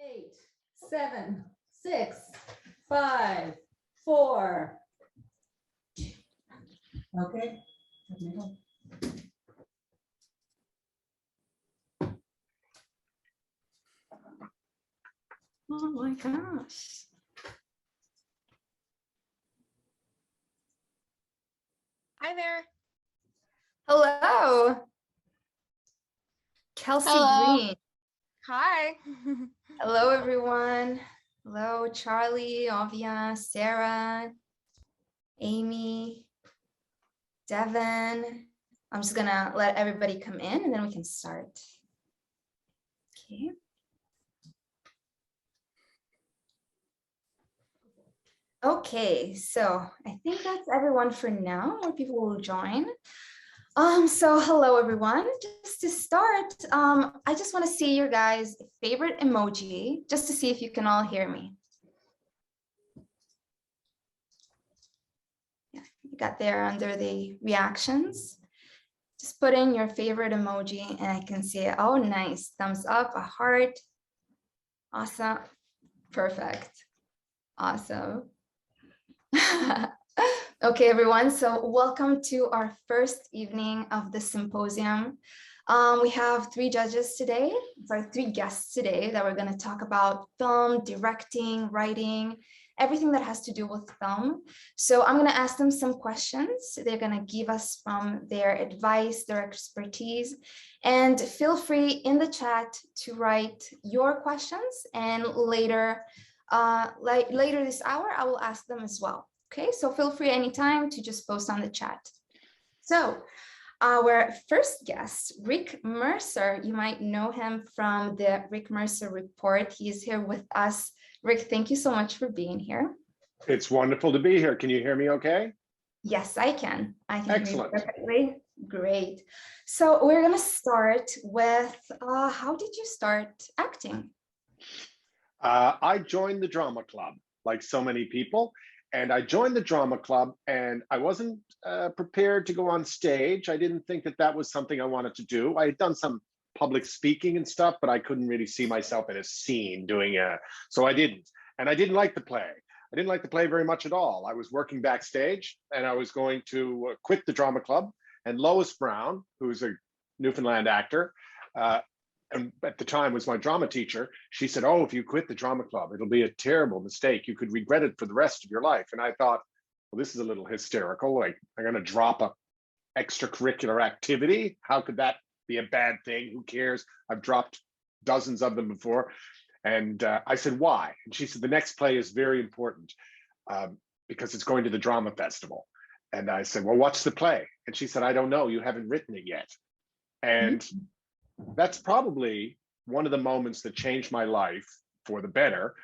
8, 7, 6, 5, 4. Okay. Oh my gosh. Hi there. Hello. Kelsey Hello. Green. Hi. Hello, everyone. Hello, Charlie, Ovia, Sarah, Amy, Devin. I'm just gonna let everybody come in and then we can start. Okay. Okay, so I think that's everyone for now. More people will join. So hello everyone. Just to start, I just want to see your guys' favorite emoji, just to see if you can all hear me. Yeah, you got there under the reactions. Just put in your favorite emoji and I can see it. Oh, nice. Thumbs up, a heart. Awesome. Perfect. Awesome. Okay, everyone, so welcome to our first evening of the symposium. We have 3 judges today, sorry, 3 guests today that we're going to talk about film, directing, writing, everything that has to do with film. So I'm going to ask them some questions. They're going to give us from their advice, their expertise, and feel free in the chat to write your questions, and later this hour, I will ask them as well. Okay, so feel free anytime to just post on the chat. So our first guest, Rick Mercer, you might know him from the Rick Mercer report. He's here with us. Rick, thank you so much for being here. It's wonderful to be here. Can you hear me okay? Yes, I can. I can Excellent. hear you perfectly. Great. So we're going to start with, how did you start acting? I joined the drama club, like so many people. And I joined the drama club and I wasn't prepared to go on stage. I didn't think that that was something I wanted to do. I had done some public speaking and stuff, but I couldn't really see myself in a scene doing so I didn't. And I didn't like the play. I didn't like the play very much at all. I was working backstage and I was going to quit the drama club. And Lois Brown, who's a Newfoundland actor, and at the time was my drama teacher, she said, oh, if you quit the drama club, it'll be a terrible mistake. You could regret it for the rest of your life. And I thought, well, this is a little hysterical. Like, I'm going to drop a extracurricular activity. How could that be a bad thing? Who cares? I've dropped dozens of them before. And I said, why? And she said, the next play is very important because it's going to the drama festival. And I said, well, what's the play? And she said, I don't know. You haven't written it yet. And that's probably one of the moments that changed my life for the better.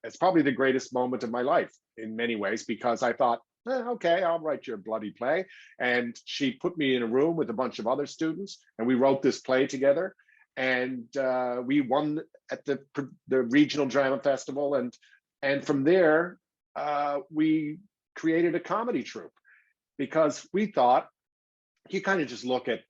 It's probably the greatest moment of my life in many ways, because I thought, okay, I'll write your bloody play. And she put me in a room with a bunch of other students and we wrote this play together. And we won at the regional drama festival. And from there, we created a comedy troupe, because we thought, you kind of just look at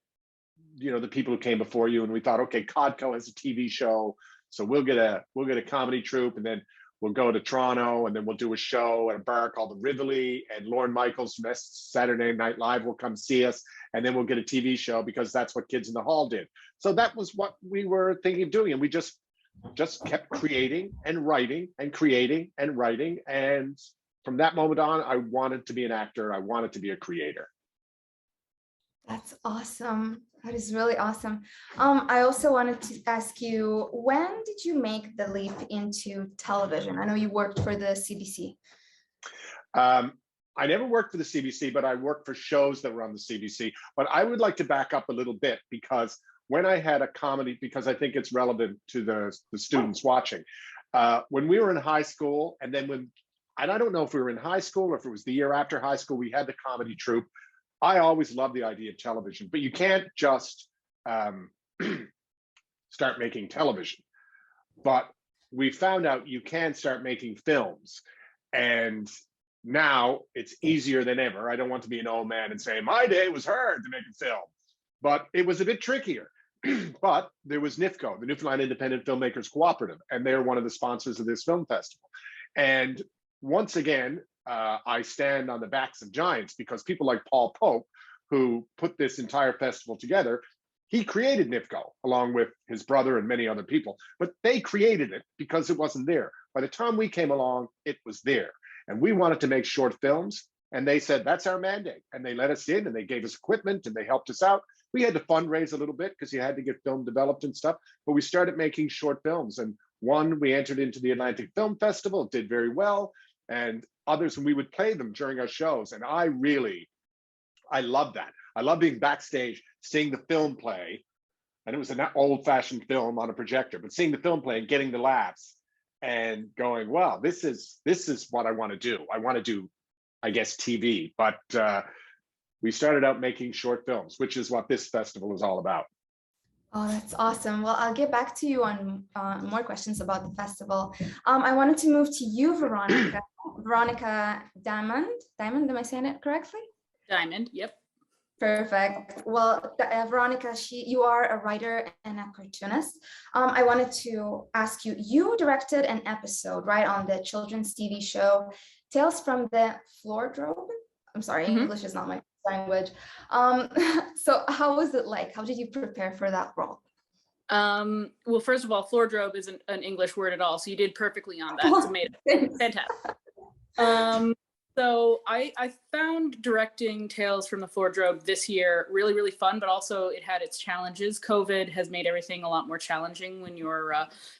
the people who came before you, and we thought, okay, Codco has a TV show, so we'll get a comedy troupe, and then we'll go to Toronto, and then we'll do a show at a bar called the Rivoli, and Lorne Michaels from Saturday Night Live will come see us, and then we'll get a TV show, because that's what Kids in the Hall did. So that was what we were thinking of doing, and we just kept creating and writing and creating and writing, and from that moment on, I wanted to be an actor. I wanted to be a creator. That's awesome. That is really awesome. I also wanted to ask you, when did you make the leap into television? I know you worked for the CBC. I never worked for the CBC, but I worked for shows that were on the CBC. But I would like to back up a little bit, because when I had a comedy, because I think it's relevant to the students watching, when we were in high school, and I don't know if we were in high school or if it was the year after high school, we had the comedy troupe. I always loved the idea of television, but you can't just start making television. But we found out you can start making films. And now it's easier than ever. I don't want to be an old man and say, my day was hard to make a film, but it was a bit trickier, but there was NIFCO, the Newfoundland Independent Filmmakers Cooperative, and they're one of the sponsors of this film festival. And once again, I stand on the backs of giants, because people like Paul Pope, who put this entire festival together, he created NIFCO along with his brother and many other people, but they created it because it wasn't there. By the time we came along, it was there. And we wanted to make short films, and they said, that's our mandate. And they let us in, and they gave us equipment, and they helped us out. We had to fundraise a little bit because you had to get film developed and stuff, but we started making short films. And one, we entered into the Atlantic Film Festival, it did very well, and others, and we would play them during our shows. And I love that. I love being backstage, seeing the film play, and it was an old-fashioned film on a projector, but seeing the film play and getting the laughs and going, wow, this is what I want to do. I want to do, I guess, TV, but we started out making short films, which is what this festival is all about. Oh, that's awesome. Well, I'll get back to you on more questions about the festival. I wanted to move to you, Veronica. Veronica Diamond. Diamond, am I saying it correctly? Diamond, yep. Perfect. Well, Veronica, you are a writer and a cartoonist. I wanted to ask you, you directed an episode, right, on the children's TV show, Tales from the Floordrobe? I'm sorry, English is not my language. So how was it like? How did you prepare for that role? Well, first of all, floordrobe isn't an English word at all, so you did perfectly on that. It's amazing. Fantastic. So I found directing Tales from the Floordrobe this year really, really fun, but also it had its challenges. COVID has made everything a lot more challenging when you're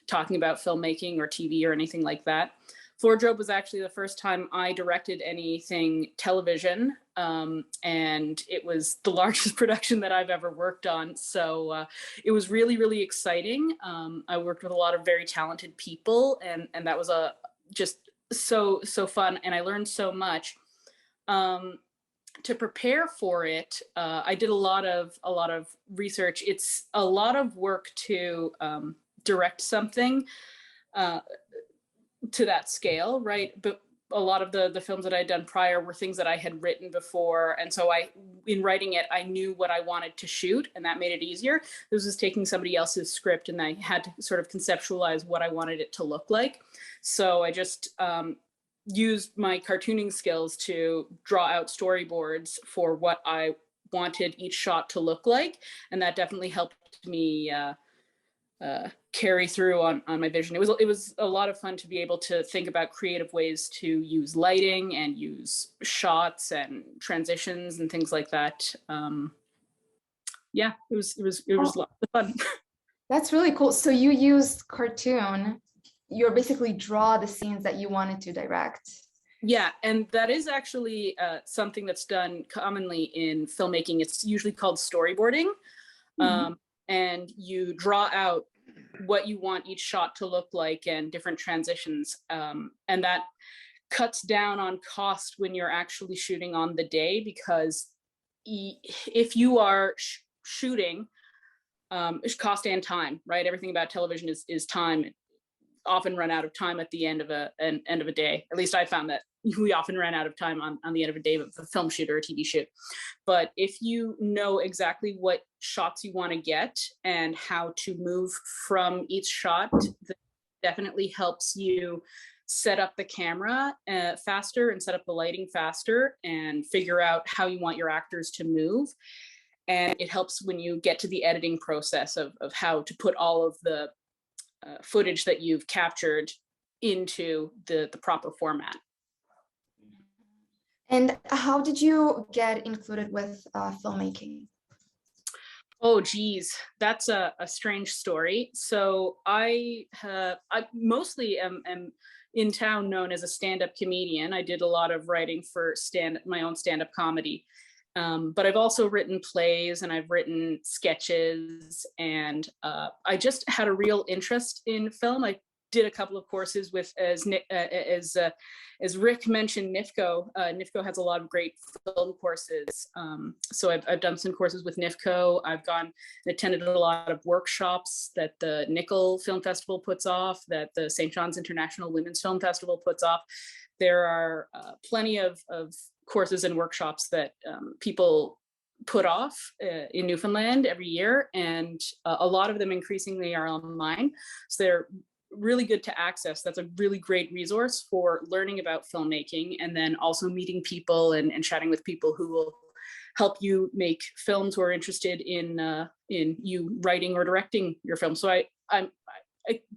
talking about filmmaking or TV or anything like that. Floordrobe was actually the first time I directed anything television, and it was the largest production that I've ever worked on. So it was really, really exciting. I worked with a lot of very talented people, and that was just so fun, and I learned so much. To prepare for it, I did a lot of research. It's a lot of work to direct something to that scale, right? But a lot of the films that I'd done prior were things that I had written before. And so in writing it, I knew what I wanted to shoot, and that made it easier. This was taking somebody else's script, and I had to sort of conceptualize what I wanted it to look like. So I just used my cartooning skills to draw out storyboards for what I wanted each shot to look like. And that definitely helped me carry through on my vision. It was a lot of fun to be able to think about creative ways to use lighting and use shots and transitions and things like that. Yeah, it was a lot of fun. That's really cool. So you used cartoon. You basically draw the scenes that you wanted to direct. Yeah, and that is actually something that's done commonly in filmmaking. It's usually called storyboarding. And you draw out what you want each shot to look like and different transitions. And that cuts down on cost when you're actually shooting on the day, because if you are shooting, it's cost and time, right? Everything about television is time. Often run out of time at the end of a day. At least I found that we often ran out of time on the end of a day of a film shoot or a TV shoot. But if you know exactly what shots you want to get and how to move from each shot, that definitely helps you set up the camera faster and set up the lighting faster and figure out how you want your actors to move. And it helps when you get to the editing process of how to put all of the footage that you've captured into the proper format. And how did you get included with filmmaking? Oh, geez, that's a strange story. So I mostly am in town known as a stand-up comedian. I did a lot of writing for my own stand-up comedy. But I've also written plays and I've written sketches, and I just had a real interest in film. I did a couple of courses with, as Rick mentioned, NIFCO. NIFCO has a lot of great film courses. So I've done some courses with NIFCO. I've gone and attended a lot of workshops that the Nickel Film Festival puts off, that the St. John's International Women's Film Festival puts off. There are plenty of courses and workshops that people put off in Newfoundland every year, and a lot of them increasingly are online. So they're really good to access. That's a really great resource for learning about filmmaking, and then also meeting people and chatting with people who will help you make films who are interested in you writing or directing your film. So I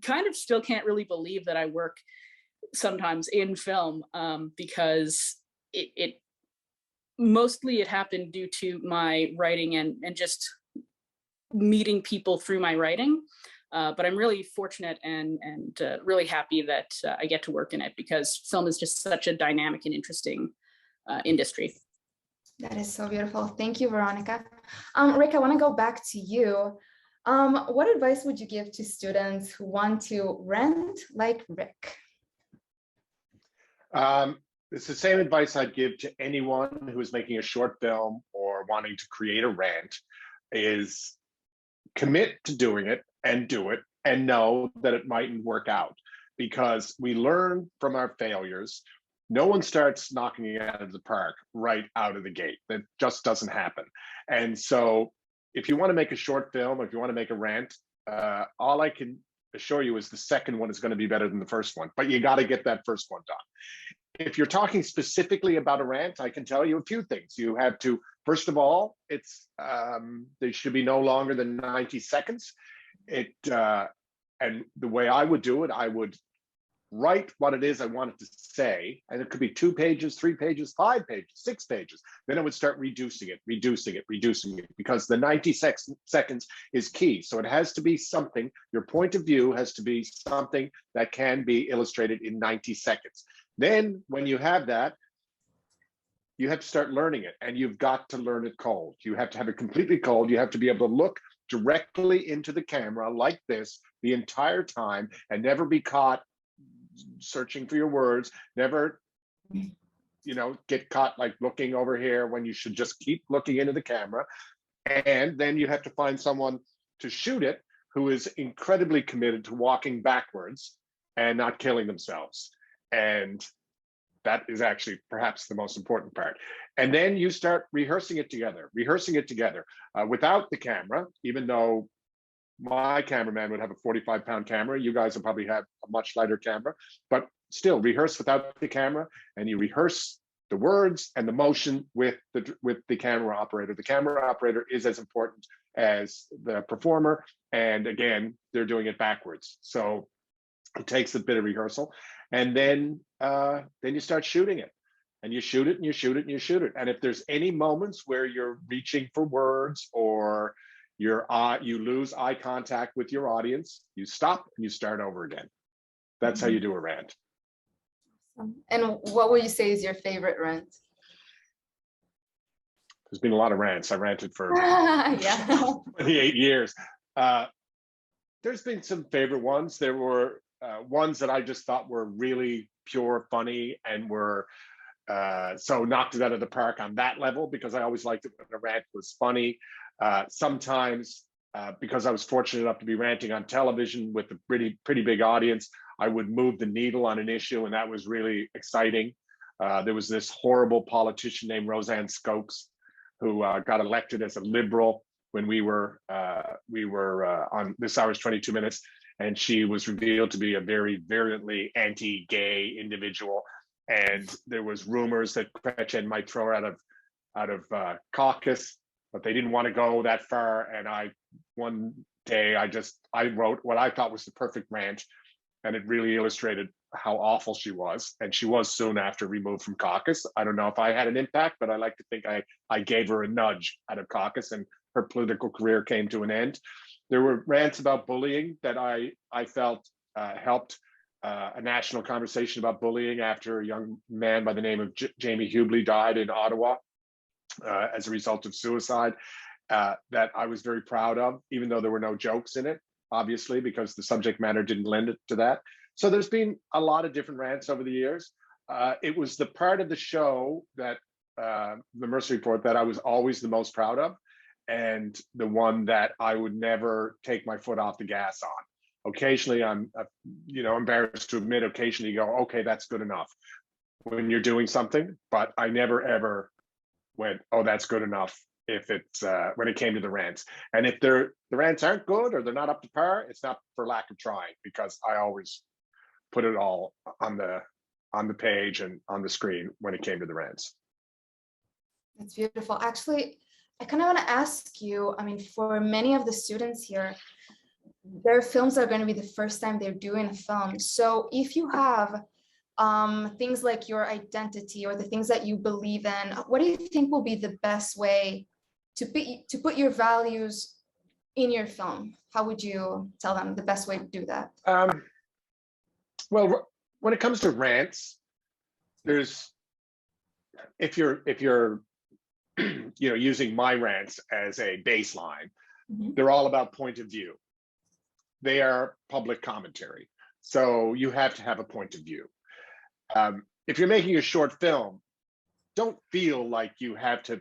kind of still can't really believe that I work sometimes in film, because it mostly it happened due to my writing and just meeting people through my writing. But I'm really fortunate and really happy that I get to work in it, because film is just such a dynamic and interesting industry. That is so beautiful. Thank you, Veronica. Rick, I want to go back to you. What advice would you give to students who want to rant like Rick? It's the same advice I'd give to anyone who is making a short film or wanting to create a rant, is commit to doing it and do it, and know that it mightn't work out, because we learn from our failures. No one starts knocking it out of the park right out of the gate. That just doesn't happen. And so if you want to make a short film, if you want to make a rant, all I can assure you is the second one is going to be better than the first one, but you got to get that first one done. If you're talking specifically about a rant, I can tell you a few things. You have to, first of all, it's they should be no longer than 90 seconds. And the way I would do it, I would write what it is I wanted to say, and it could be 2 pages, 3 pages, 5 pages, 6 pages. Then I would start reducing it, because the 90 seconds is key. So it has to be something, your point of view has to be something that can be illustrated in 90 seconds. Then when you have that, you have to start learning it, and you've got to learn it cold. You have to have it completely cold. You have to be able to look directly into the camera like this the entire time and never be caught searching for your words, never, get caught like looking over here when you should just keep looking into the camera. And then you have to find someone to shoot it who is incredibly committed to walking backwards and not killing themselves. And that is actually perhaps the most important part. And then you start rehearsing it together without the camera, even though my cameraman would have a 45-pound camera. You guys will probably have a much lighter camera, but still rehearse without the camera, and you rehearse the words and the motion with the camera operator. The camera operator is as important as the performer. And again, they're doing it backwards. So it takes a bit of rehearsal. And then you start shooting it, and you shoot it and you shoot it and you shoot it. And if there's any moments where you're reaching for words or you lose eye contact with your audience, you stop and you start over again. That's how you do a rant. And what would you say is your favorite rant? There's been a lot of rants. I ranted for Yeah. 28 years. There's been some favorite ones. There were ones that I just thought were really pure funny and were so knocked it out of the park on that level, because I always liked it when a rant was funny. Sometimes because I was fortunate enough to be ranting on television with a pretty big audience, I would move the needle on an issue, and that was really exciting. There was this horrible politician named Roseanne Skokes who got elected as a liberal when we were on This Hour's 22 Minutes, and she was revealed to be a very virulently anti-gay individual. And there was rumors that Gretchen might throw her out of caucus, but they didn't want to go that far. And one day I wrote what I thought was the perfect rant, and it really illustrated how awful she was. And she was soon after removed from caucus. I don't know if I had an impact, but I like to think I gave her a nudge out of caucus, and her political career came to an end. There were rants about bullying that I felt helped a national conversation about bullying after a young man by the name of Jamie Hubley died in Ottawa as a result of suicide, that I was very proud of, even though there were no jokes in it, obviously, because the subject matter didn't lend it to that. So there's been a lot of different rants over the years. It was the part of the show that the Mercer Report that I was always the most proud of, and the one that I would never take my foot off the gas on. Occasionally, I'm embarrassed to admit, occasionally you go, okay, that's good enough when you're doing something, but I never ever went, oh, that's good enough if it's when it came to the rants. And if the rants aren't good or they're not up to par, it's not for lack of trying, because I always put it all on the page and on the screen when it came to the rants. That's beautiful. Actually, I kind of want to ask you, I mean, for many of the students here, their films are going to be the first time they're doing a film. So if you have things like your identity or the things that you believe in, what do you think will be the best way to put your values in your film? How would you tell them the best way to do that? Well, when it comes to rants, if you're using my rants as a baseline, they're all about point of view. They are public commentary, so you have to have a point of view. If you're making a short film, don't feel like you have to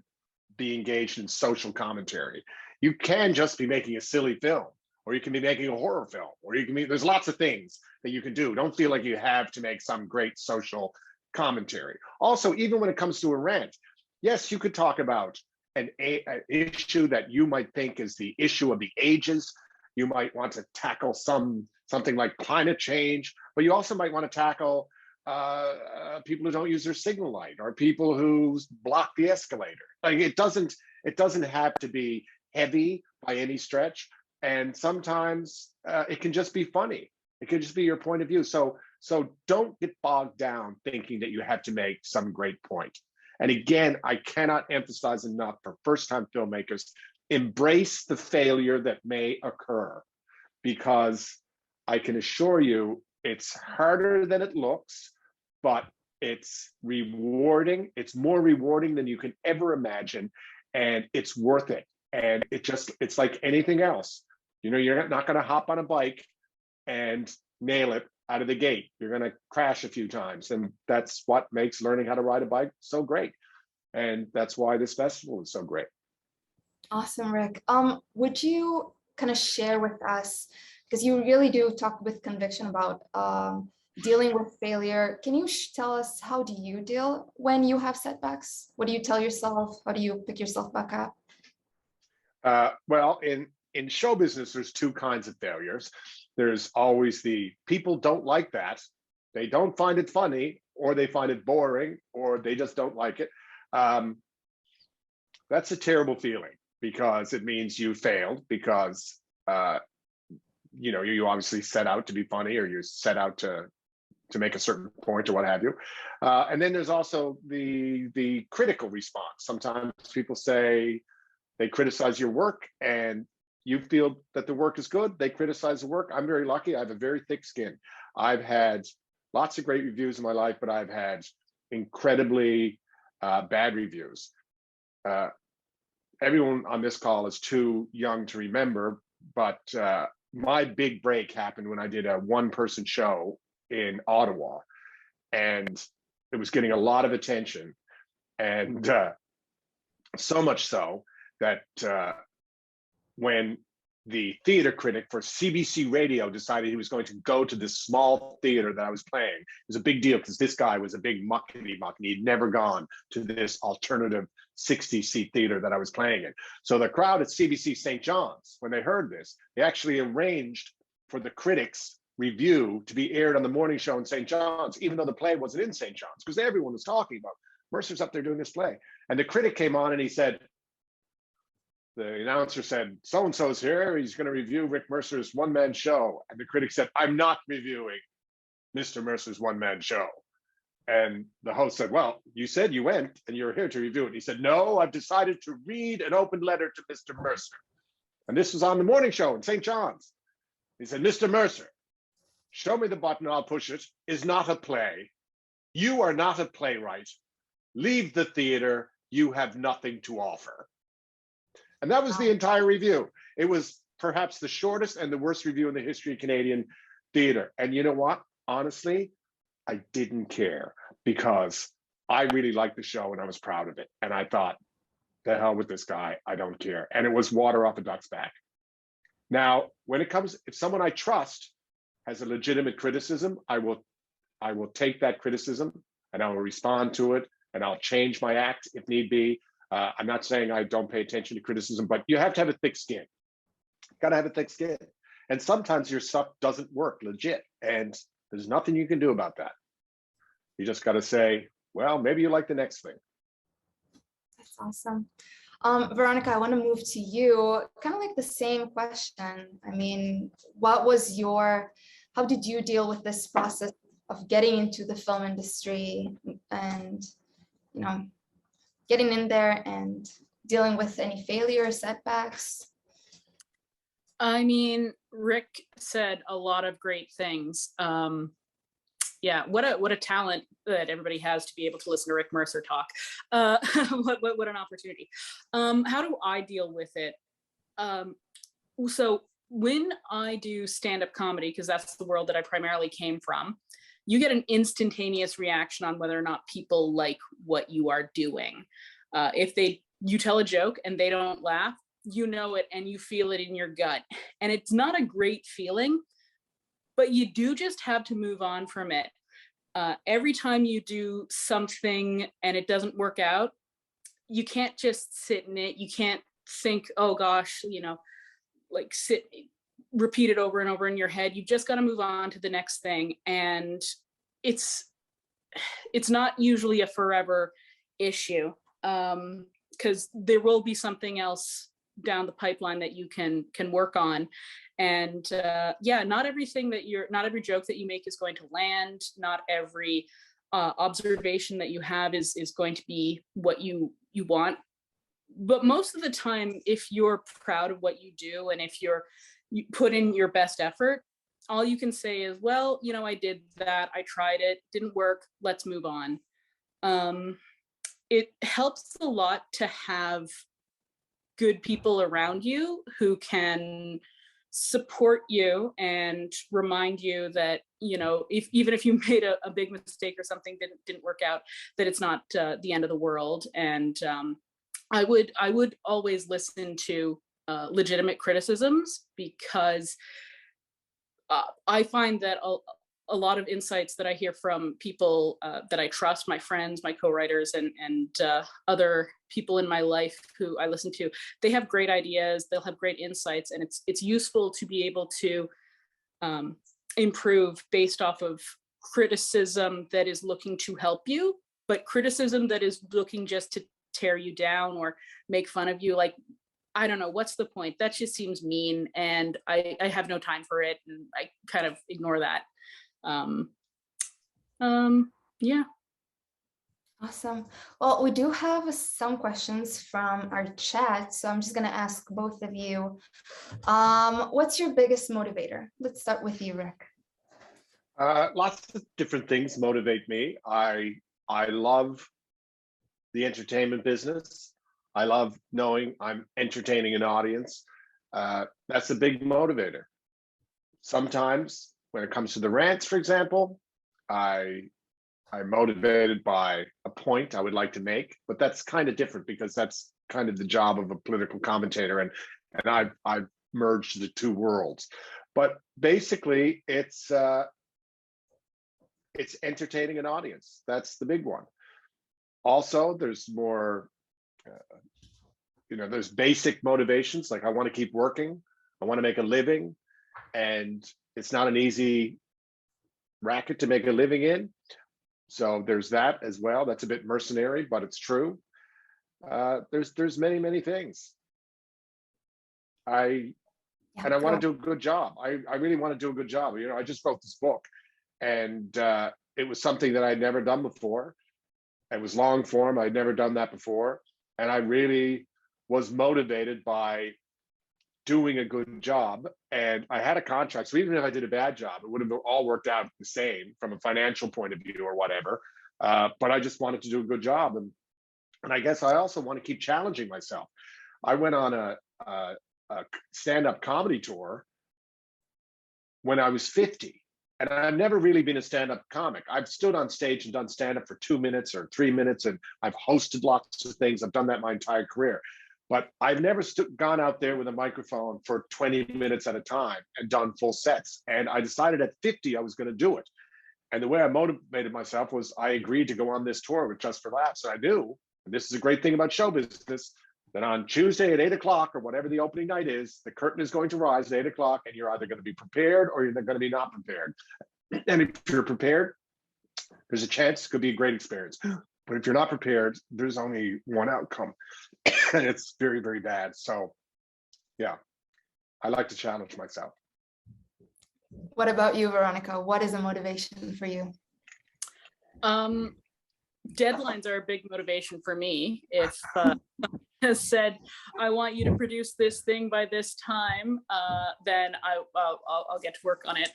be engaged in social commentary. You can just be making a silly film, or you can be making a horror film, or you can be, there's lots of things that you can do. Don't feel like you have to make some great social commentary. Also, even when it comes to a rant, yes, you could talk about an issue that you might think is the issue of the ages. You might want to tackle something like climate change, but you also might want to tackle people who don't use their signal light, or people who block the escalator. Like it doesn't have to be heavy by any stretch, and sometimes it can just be funny. It can just be your point of view. So don't get bogged down thinking that you have to make some great point. And again, I cannot emphasize enough for first-time filmmakers, embrace the failure that may occur, because I can assure you it's harder than it looks, but it's rewarding. It's more rewarding than you can ever imagine, and it's worth it. And it's like anything else. You're not going to hop on a bike and nail it out of the gate. You're going to crash a few times, and that's what makes learning how to ride a bike so great. And that's why this festival is so great. Awesome, Rick. Would you kind of share with us, because you really do talk with conviction about dealing with failure. Can you tell us, how do you deal when you have setbacks? What do you tell yourself? How do you pick yourself back up? Well, in show business, there's two kinds of failures. There's always the people don't like that. They don't find it funny, or they find it boring, or they just don't like it. That's a terrible feeling, because it means you failed, because you obviously set out to be funny, or you set out to make a certain point, or what have you. And then there's also the critical response. Sometimes people say, they criticize your work, and you feel that the work is good. They criticize the work. I'm very lucky. I have a very thick skin. I've had lots of great reviews in my life, but I've had incredibly bad reviews. Everyone on this call is too young to remember, but my big break happened when I did a one-person show in Ottawa, and it was getting a lot of attention, and so much so that when the theater critic for CBC Radio decided he was going to go to this small theater that I was playing, it was a big deal, because this guy was a big muckety. He'd never gone to this alternative 60-seat theater that I was playing in. So the crowd at CBC St. John's, when they heard this, they actually arranged for the critic's review to be aired on the morning show in St. John's, even though the play wasn't in St. John's, because everyone was talking about Mercer's up there doing this play. And the critic came on and he said, the announcer said, so-and-so's here. He's going to review Rick Mercer's one-man show. And the critic said, I'm not reviewing Mr. Mercer's one-man show. And the host said, well, you said you went and you're here to review it. And he said, no, I've decided to read an open letter to Mr. Mercer. And this was on the morning show in St. John's. He said, Mr. Mercer, show me the button, I'll push it, is not a play. You are not a playwright. Leave the theater. You have nothing to offer. And that was the entire review. It was perhaps the shortest and the worst review in the history of Canadian theater. And you know what? Honestly, I didn't care, because I really liked the show and I was proud of it. And I thought, the hell with this guy, I don't care. And it was water off a duck's back. Now, when it comes, if someone I trust has a legitimate criticism, I will take that criticism and I will respond to it, and I'll change my act if need be. I'm not saying I don't pay attention to criticism, but you have to have a thick skin. Got to have a thick skin. And sometimes your stuff doesn't work legit, and there's nothing you can do about that. You just got to say, well, maybe you like the next thing. That's awesome. Veronica, I want to move to you, kind of like the same question. I mean, how did you deal with this process of getting into the film industry and, getting in there and dealing with any failure, setbacks? I mean, Rick said a lot of great things. Yeah, what a talent that everybody has to be able to listen to Rick Mercer talk. What an opportunity. How do I deal with it? So when I do stand-up comedy, because that's the world that I primarily came from, you get an instantaneous reaction on whether or not people like what you are doing. If you tell a joke and they don't laugh, you know it and you feel it in your gut. And it's not a great feeling, but you do just have to move on from it. Every time you do something and it doesn't work out, you can't just sit in it. You can't think, oh gosh, repeat it over and over in your head. You've just got to move on to the next thing. And it's not usually a forever issue, because there will be something else down the pipeline that you can work on. And not every joke that you make is going to land. Not every observation that you have is going to be what you want. But most of the time, if you're proud of what you do and if you put in your best effort, all you can say is, well, I did that. I tried it, didn't work. Let's move on. It helps a lot to have good people around you who can support you and remind you that, even if you made a big mistake or something didn't work out, that it's not the end of the world. And I would always listen to legitimate criticisms, because I find that a lot of insights that I hear from people that I trust, my friends, my co-writers, and other people in my life who I listen to, they have great ideas, they'll have great insights, and it's useful to be able to improve based off of criticism that is looking to help you, but criticism that is looking just to tear you down or make fun of you, like, I don't know, what's the point? That just seems mean, and I have no time for it, and I kind of ignore that. Yeah. Awesome. Well, we do have some questions from our chat, so I'm just going to ask both of you. What's your biggest motivator? Let's start with you, Rick. Lots of different things motivate me. I love the entertainment business. I love knowing I'm entertaining an audience. That's a big motivator. Sometimes when it comes to the rants, for example, I'm motivated by a point I would like to make, but that's kind of different because that's kind of the job of a political commentator, and I've merged the two worlds. But basically, it's entertaining an audience. That's the big one. Also, there's more, there's basic motivations, like I want to keep working, I want to make a living, and it's not an easy racket to make a living in. So there's that as well. That's a bit mercenary, but it's true. There's many things. I want to do a good job. I really want to do a good job. I just wrote this book, and it was something that I'd never done before. It was long form. I'd never done that before. And I really was motivated by doing a good job. And I had a contract. So even if I did a bad job, it would have all worked out the same from a financial point of view or whatever. But I just wanted to do a good job. And I guess I also want to keep challenging myself. I went on a stand-up comedy tour when I was 50. And I've never really been a stand-up comic. I've stood on stage and done stand-up for 2 minutes or 3 minutes, and I've hosted lots of things. I've done that my entire career. But I've never gone out there with a microphone for 20 minutes at a time and done full sets. And I decided at 50 I was going to do it. And the way I motivated myself was I agreed to go on this tour with Just for Laughs. And I knew And this is a great thing about show business, that on Tuesday at 8 o'clock or whatever the opening night is, the curtain is going to rise at 8 o'clock and you're either going to be prepared or you're going to be not prepared. And if you're prepared, there's a chance it could be a great experience. But if you're not prepared, there's only one outcome. And it's very, very bad. So yeah, I like to challenge myself. What about you, Veronica? What is a motivation for you? Deadlines are a big motivation for me. If has said, I want you to produce this thing by this time, then I'll get to work on it.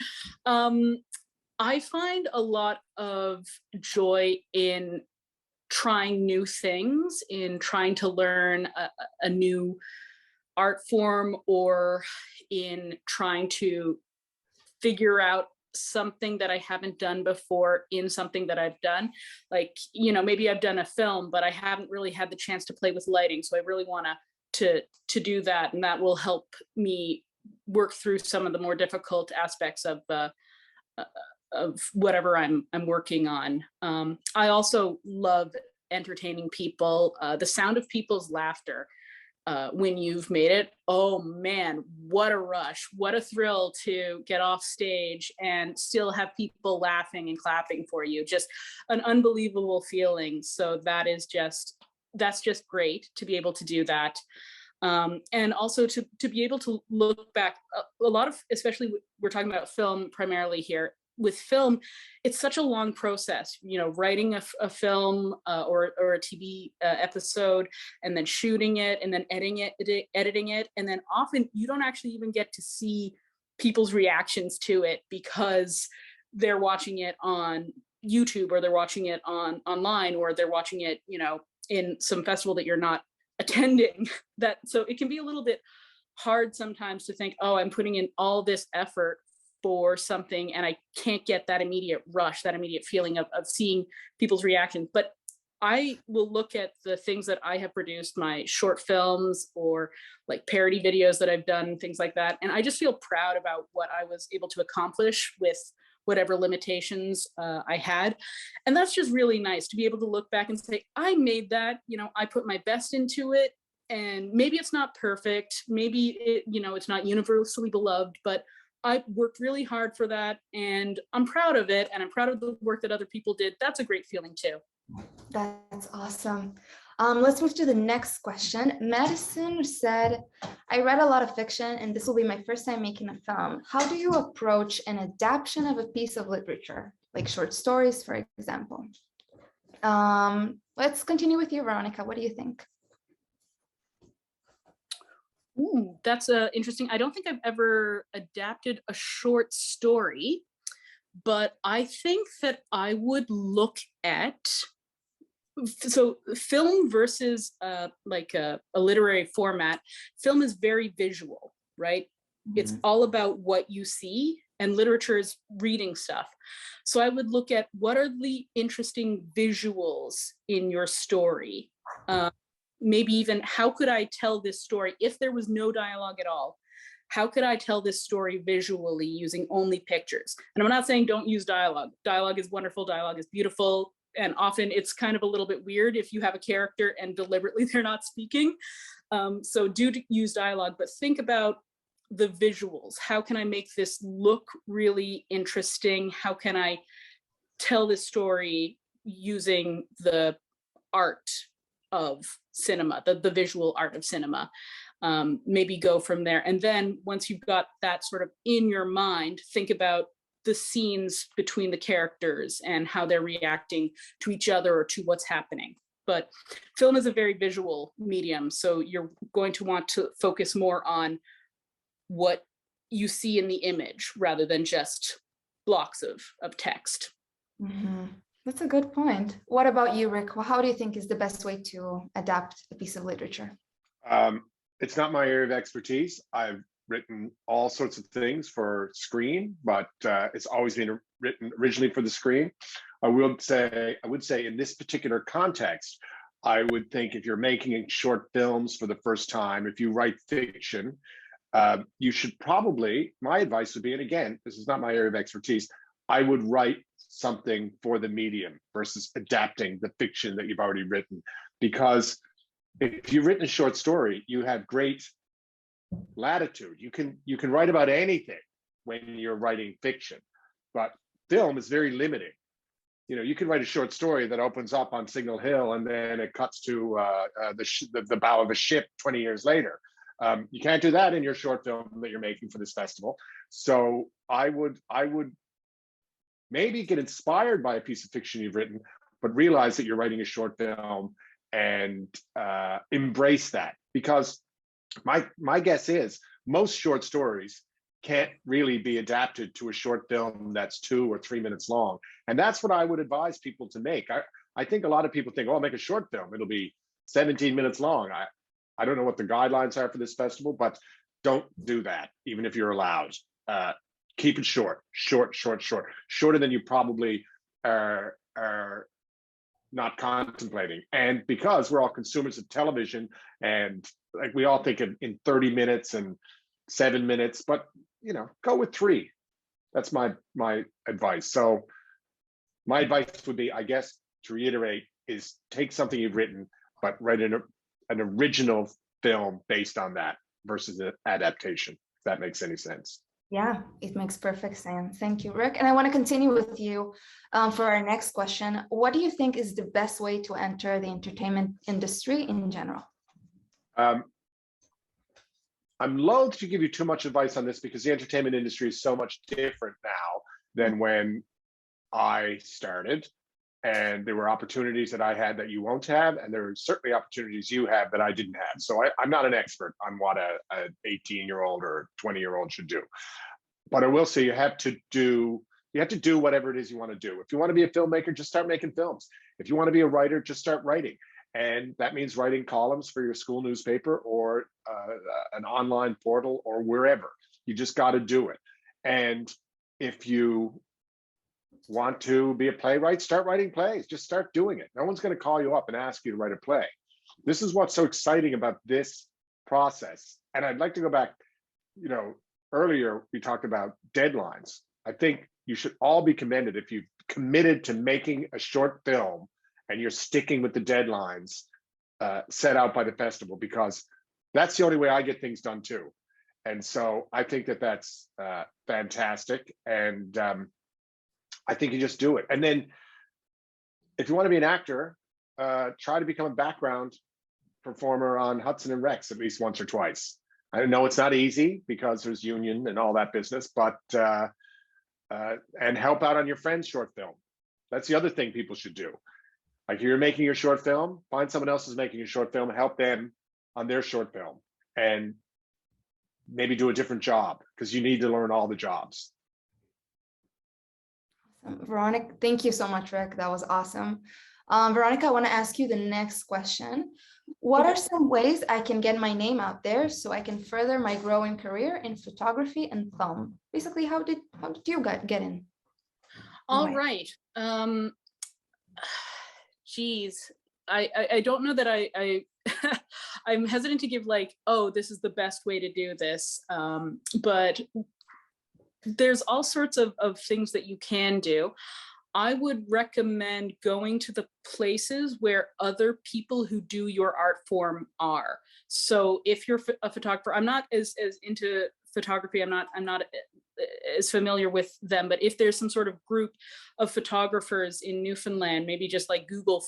I find a lot of joy in trying new things, in trying to learn a new art form, or in trying to figure out something that I haven't done before in something that I've done. Like, you know, maybe I've done a film, but I haven't really had the chance to play with lighting. So I really want to do that. And that will help me work through some of the more difficult aspects of whatever I'm working on. I also love entertaining people. The sound of people's laughter when you've made it, oh man, what a rush, what a thrill to get off stage and still have people laughing and clapping for you. Just an unbelievable feeling. So that's just great to be able to do that. And also to be able to look back, a lot of, especially we're talking about film primarily here. With film, it's such a long process, you know, writing a film or a TV episode, and then shooting it, and then editing it. And then often you don't actually even get to see people's reactions to it because they're watching it on YouTube, or they're watching it online, or they're watching it, you know, in some festival that you're not attending. So it can be a little bit hard sometimes to think, oh, I'm putting in all this effort for something and I can't get that immediate rush, that immediate feeling of seeing people's reactions. But I will look at the things that I have produced, my short films or like parody videos that I've done, things like that. And I just feel proud about what I was able to accomplish with whatever limitations I had. And that's just really nice to be able to look back and say, I made that, you know, I put my best into it. And maybe it's not perfect. Maybe it, you know, it's not universally beloved, but I worked really hard for that, and I'm proud of it, and I'm proud of the work that other people did. That's a great feeling too. That's awesome. Let's move to the next question. Madison said, I read a lot of fiction, and this will be my first time making a film. How do you approach an adaptation of a piece of literature, like short stories, for example? Let's continue with you, Veronica. What do you think? Ooh, that's interesting. I don't think I've ever adapted a short story, but I think that I would look at, so film versus like a literary format. Film is very visual, right? Mm-hmm. It's all about what you see, and literature is reading stuff. So I would look at what are the interesting visuals in your story. Maybe even how could I tell this story if there was no dialogue at all? How could I tell this story visually using only pictures? And I'm not saying don't use dialogue. Dialogue is wonderful. Dialogue is beautiful. And often it's kind of a little bit weird if you have a character and deliberately they're not speaking. So do use dialogue, but think about the visuals. How can I make this look really interesting? How can I tell this story using the art of cinema, the visual art of cinema? Maybe go from there. And then once you've got that sort of in your mind, think about the scenes between the characters and how they're reacting to each other or to what's happening. But film is a very visual medium, so you're going to want to focus more on what you see in the image rather than just blocks of text. Mm-hmm. That's a good point. What about you, Rick? How do you think is the best way to adapt a piece of literature? It's not my area of expertise. I've written all sorts of things for screen, but it's always been written originally for the screen. I would say in this particular context, I would think if you're making short films for the first time, if you write fiction, you should probably, my advice would be, and again, this is not my area of expertise, I would write something for the medium versus adapting the fiction that you've already written. because if you've written a short story, you have great latitude. You can write about anything when you're writing fiction, but film is very limiting. You can write a short story that opens up on Signal Hill and then it cuts to the bow of a ship 20 years later. You can't do that in your short film that you're making for this festival. So I would maybe get inspired by a piece of fiction you've written, but realize that you're writing a short film and embrace that. Because my guess is most short stories can't really be adapted to a short film that's 2 or 3 minutes long. And that's what I would advise people to make. I think a lot of people think, oh, I'll make a short film. It'll be 17 minutes long. I don't know what the guidelines are for this festival, but don't do that, even if you're allowed. Keep it short, shorter than you probably are not contemplating. And because we're all consumers of television, and like we all think in 30 minutes and 7 minutes, but go with 3. That's my advice. So my advice would be, I guess, to reiterate, is take something you've written, but write an original film based on that versus an adaptation, if that makes any sense. Yeah, it makes perfect sense. Thank you, Rick. And I want to continue with you for our next question. What do you think is the best way to enter the entertainment industry in general? I'm loath to give you too much advice on this because the entertainment industry is so much different now than when I started. And there were opportunities that I had that you won't have, and there are certainly opportunities you have that I didn't have. So I'm not an expert on what an 18-year-old or 20-year-old should do. But I will say you have to do whatever it is you want to do. If you want to be a filmmaker, just start making films. If you want to be a writer, just start writing. And that means writing columns for your school newspaper or an online portal or wherever. You just got to do it. And if you want to be a playwright, start writing plays. Just start doing it. No one's going to call you up and ask you to write a play. This is what's so exciting about this process. And I'd like to go back, earlier we talked about deadlines. I think you should all be commended if you've committed to making a short film and you're sticking with the deadlines set out by the festival, because that's the only way I get things done too. And so I think that that's fantastic. And I think you just do it. And then if you want to be an actor, try to become a background performer on Hudson and Rex at least once or twice. I know it's not easy because there's union and all that business, but and help out on your friend's short film. That's the other thing people should do. Like, if you're making your short film, find someone else who's making a short film, help them on their short film, and maybe do a different job, because you need to learn all the jobs. Veronica, thank you so much, Rick. That was awesome. Veronica, I want to ask you the next question. What are some ways I can get my name out there so I can further my growing career in photography and film? Basically, how did you get in? All right. Geez, I don't know that I I'm hesitant to give like, oh, this is the best way to do this. But there's all sorts of things that you can do. I would recommend going to the places where other people who do your art form are. So if you're a photographer, I'm not as into photography, I'm not as familiar with them, but if there's some sort of group of photographers in Newfoundland, maybe just like Google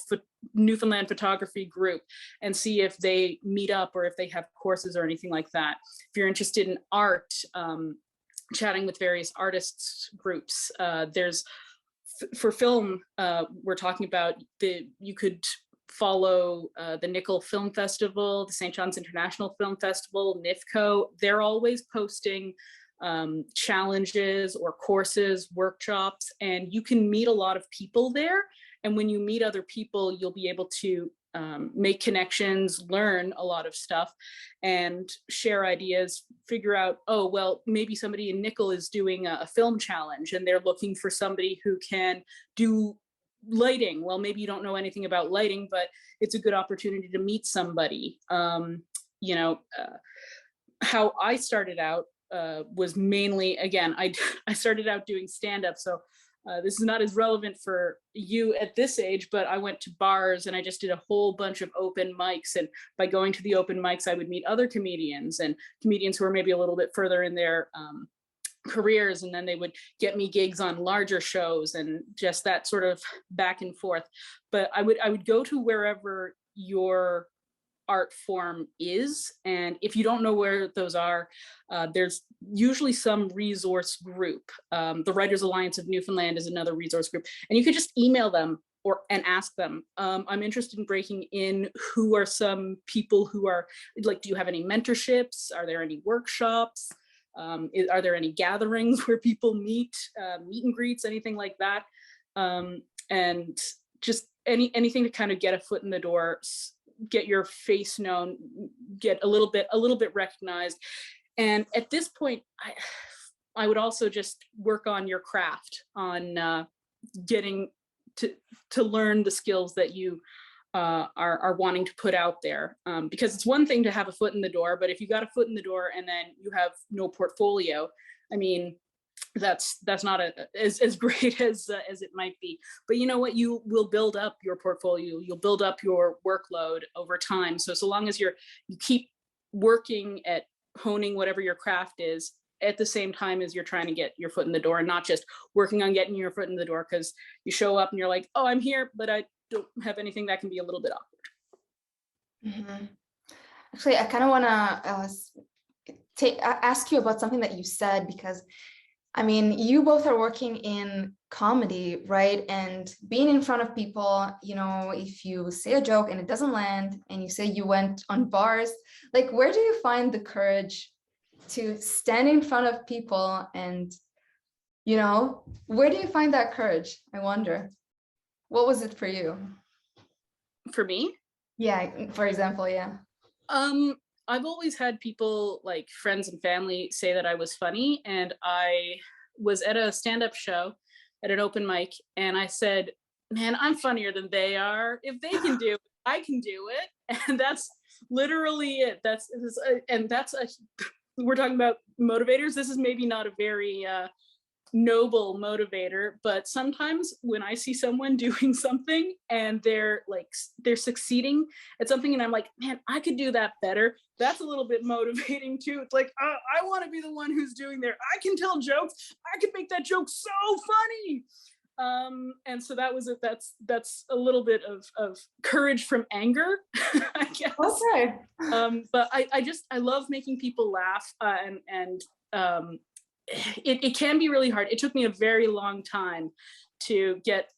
Newfoundland photography group and see if they meet up or if they have courses or anything like that. If you're interested in art, chatting with various artists groups. There's for film, we're talking about you could follow the Nickel Film Festival, the St. John's International Film Festival, NIFCO. They're always posting challenges or courses, workshops, and you can meet a lot of people there. And when you meet other people, you'll be able to make connections, learn a lot of stuff, and share ideas, figure out, oh, well, maybe somebody in Nickel is doing a film challenge and they're looking for somebody who can do lighting. Well, maybe you don't know anything about lighting, but it's a good opportunity to meet somebody. How I started out was mainly, again, I started out doing stand-up. So this is not as relevant for you at this age, but I went to bars and I just did a whole bunch of open mics. And by going to the open mics, I would meet other comedians and comedians who are maybe a little bit further in their careers. And then they would get me gigs on larger shows and just that sort of back and forth. But I would go to wherever your art form is. And if you don't know where those are, there's usually some resource group. The Writers Alliance of Newfoundland is another resource group. And you could just email them and ask them, I'm interested in breaking in. Who are some people who are like, do you have any mentorships? Are there any workshops? Are there any gatherings where people meet and greets, anything like that? And just anything to kind of get a foot in the door, get your face known, get a little bit recognized. And at this point, I would also just work on your craft, on getting to learn the skills that you are wanting to put out there. Because it's one thing to have a foot in the door, but if you got a foot in the door and then you have no portfolio, I mean, that's not as great as it might be. But you know what, you will build up your portfolio, you'll build up your workload over time. So long as you keep working at honing whatever your craft is at the same time as you're trying to get your foot in the door, and not just working on getting your foot in the door because you show up and you're like, oh, I'm here, but I don't have anything, that can be a little bit awkward. Mm-hmm. Actually, I kind of want to ask you about something that you said, because I mean, you both are working in comedy, right? And being in front of people, you know, if you say a joke and it doesn't land and you say you went on bars, like, where do you find the courage to stand in front of people? And, you know, where do you find that courage? I wonder. What was it for you? For me? Yeah, for example, yeah. I've always had people, like friends and family, say that I was funny. And I was at a stand-up show at an open mic and I said, man, I'm funnier than they are. If they can do it, I can do it. And that's literally it. We're talking about motivators. This is maybe not a very noble motivator, but sometimes when I see someone doing something and they're succeeding at something and I'm like, man, I could do that better, that's a little bit motivating too. It's like, I want to be the one who's doing there. I can tell jokes, I can make that joke so funny. And so that's a little bit of courage from anger, I guess. Okay. But I love making people laugh, and it can be really hard. It took me a very long time to get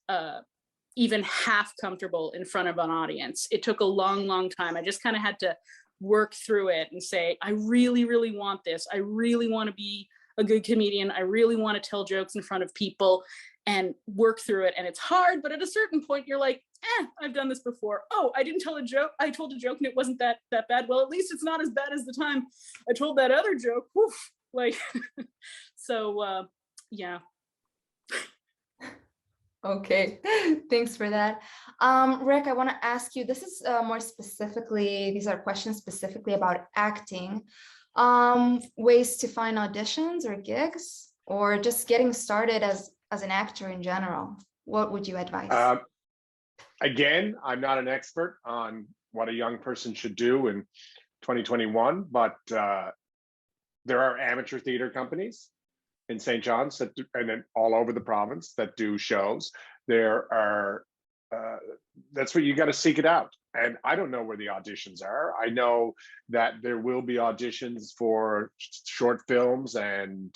even half comfortable in front of an audience. It took a long time. I just kind of had to work through it and say, I really, really want this. I really want to be a good comedian. I really want to tell jokes in front of people and work through it. And it's hard, but at a certain point you're like, I've done this before. Oh, I didn't tell a joke. I told a joke and it wasn't that bad. Well, at least it's not as bad as the time I told that other joke. Woof. Like, so, yeah. Okay, thanks for that. Rick, I want to ask you, this is more specifically, these are questions specifically about acting. Ways to find auditions or gigs, or just getting started as an actor in general. What would you advise? Again, I'm not an expert on what a young person should do in 2021, but there are amateur theater companies in St. John's that do, and then all over the province, that do shows. There are, that's where you got to seek it out. And I don't know where the auditions are. I know that there will be auditions for short films and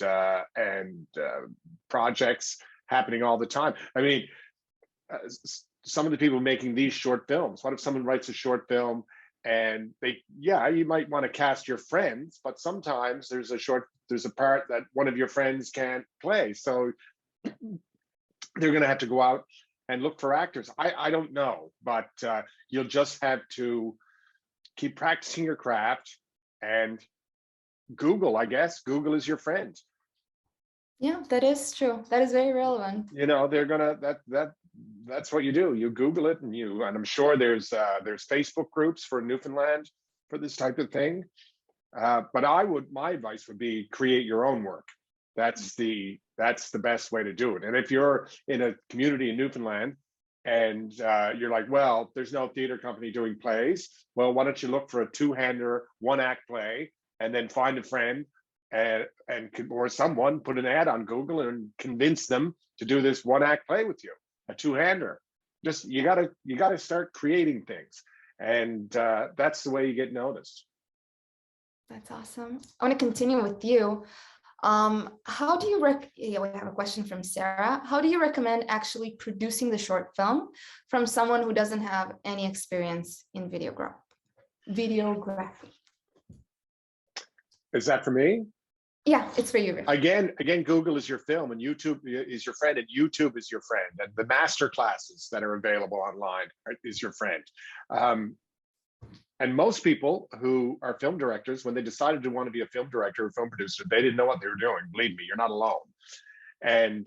projects happening all the time. I mean, some of the people making these short films, what if someone writes a short film and you might want to cast your friends, but sometimes there's a part that one of your friends can't play. So they're going to have to go out and look for actors. I don't know, but you'll just have to keep practicing your craft and Google, I guess. Google is your friend. Yeah, that is true. That is very relevant. You know, they're gonna that's what you do. You Google it, and I'm sure there's Facebook groups for Newfoundland for this type of thing. But my advice would be create your own work. That's the best way to do it. And if you're in a community in Newfoundland and you're like, well, there's no theater company doing plays, well, why don't you look for a two-hander, one-act play, and then find a friend and or someone, put an ad on Google and convince them to do this one-act play with you, a two-hander. Just you gotta start creating things, and that's the way you get noticed. That's awesome. I want to continue with you. How do you we have a question from Sarah. How do you recommend actually producing the short film from someone who doesn't have any experience in videography? Is that for me? Yeah, it's for you. Again, Google is your film and YouTube is your friend and YouTube is your friend. And the master classes that are available online is your friend. And most people who are film directors, when they decided to want to be a film director or film producer, they didn't know what they were doing. Believe me, you're not alone. And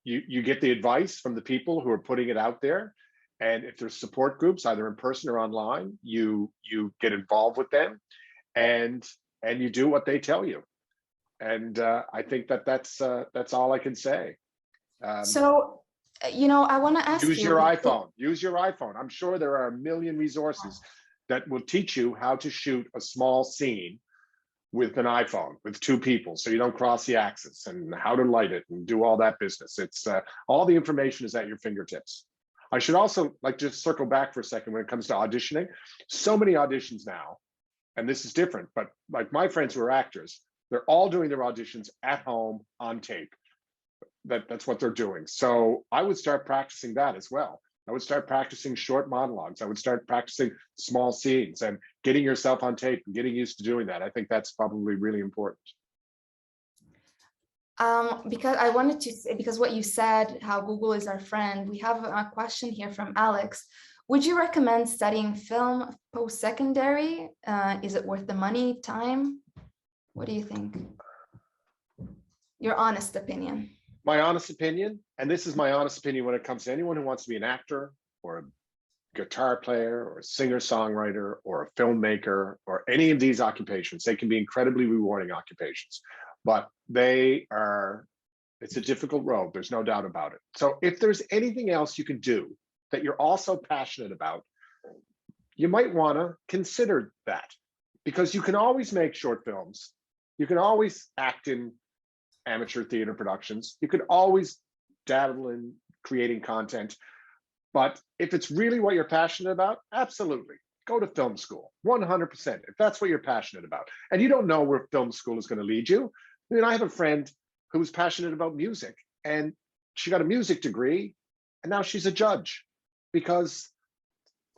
you get the advice from the people who are putting it out there. And if there's support groups, either in person or online, you get involved with them and you do what they tell you. And I think that's all I can say. So, I want to ask you. Use your iPhone. Use your iPhone. I'm sure there are a million resources that will teach you how to shoot a small scene with an iPhone with two people, so you don't cross the axis, and how to light it and do all that business. It's all the information is at your fingertips. I should also just circle back for a second when it comes to auditioning. So many auditions now, and this is different, but like my friends who are actors, they're all doing their auditions at home on tape. That's what they're doing. So I would start practicing that as well. I would start practicing short monologues. I would start practicing small scenes and getting yourself on tape and getting used to doing that. I think that's probably really important. Because I wanted to say, because what you said, how Google is our friend, we have a question here from Alex. Would you recommend studying film post-secondary? Is it worth the money, time? What do you think? Your honest opinion. My honest opinion, and this is my honest opinion when it comes to anyone who wants to be an actor or a guitar player or a singer-songwriter or a filmmaker or any of these occupations, they can be incredibly rewarding occupations, but it's a difficult road. There's no doubt about it. So if there's anything else you can do that you're also passionate about, you might want to consider that, because you can always make short films. You can always act in amateur theater productions. You could always dabble in creating content. But if it's really what you're passionate about, absolutely, go to film school, 100%, if that's what you're passionate about. And you don't know where film school is going to lead you. I mean, I have a friend who was passionate about music, and she got a music degree, and now she's a judge because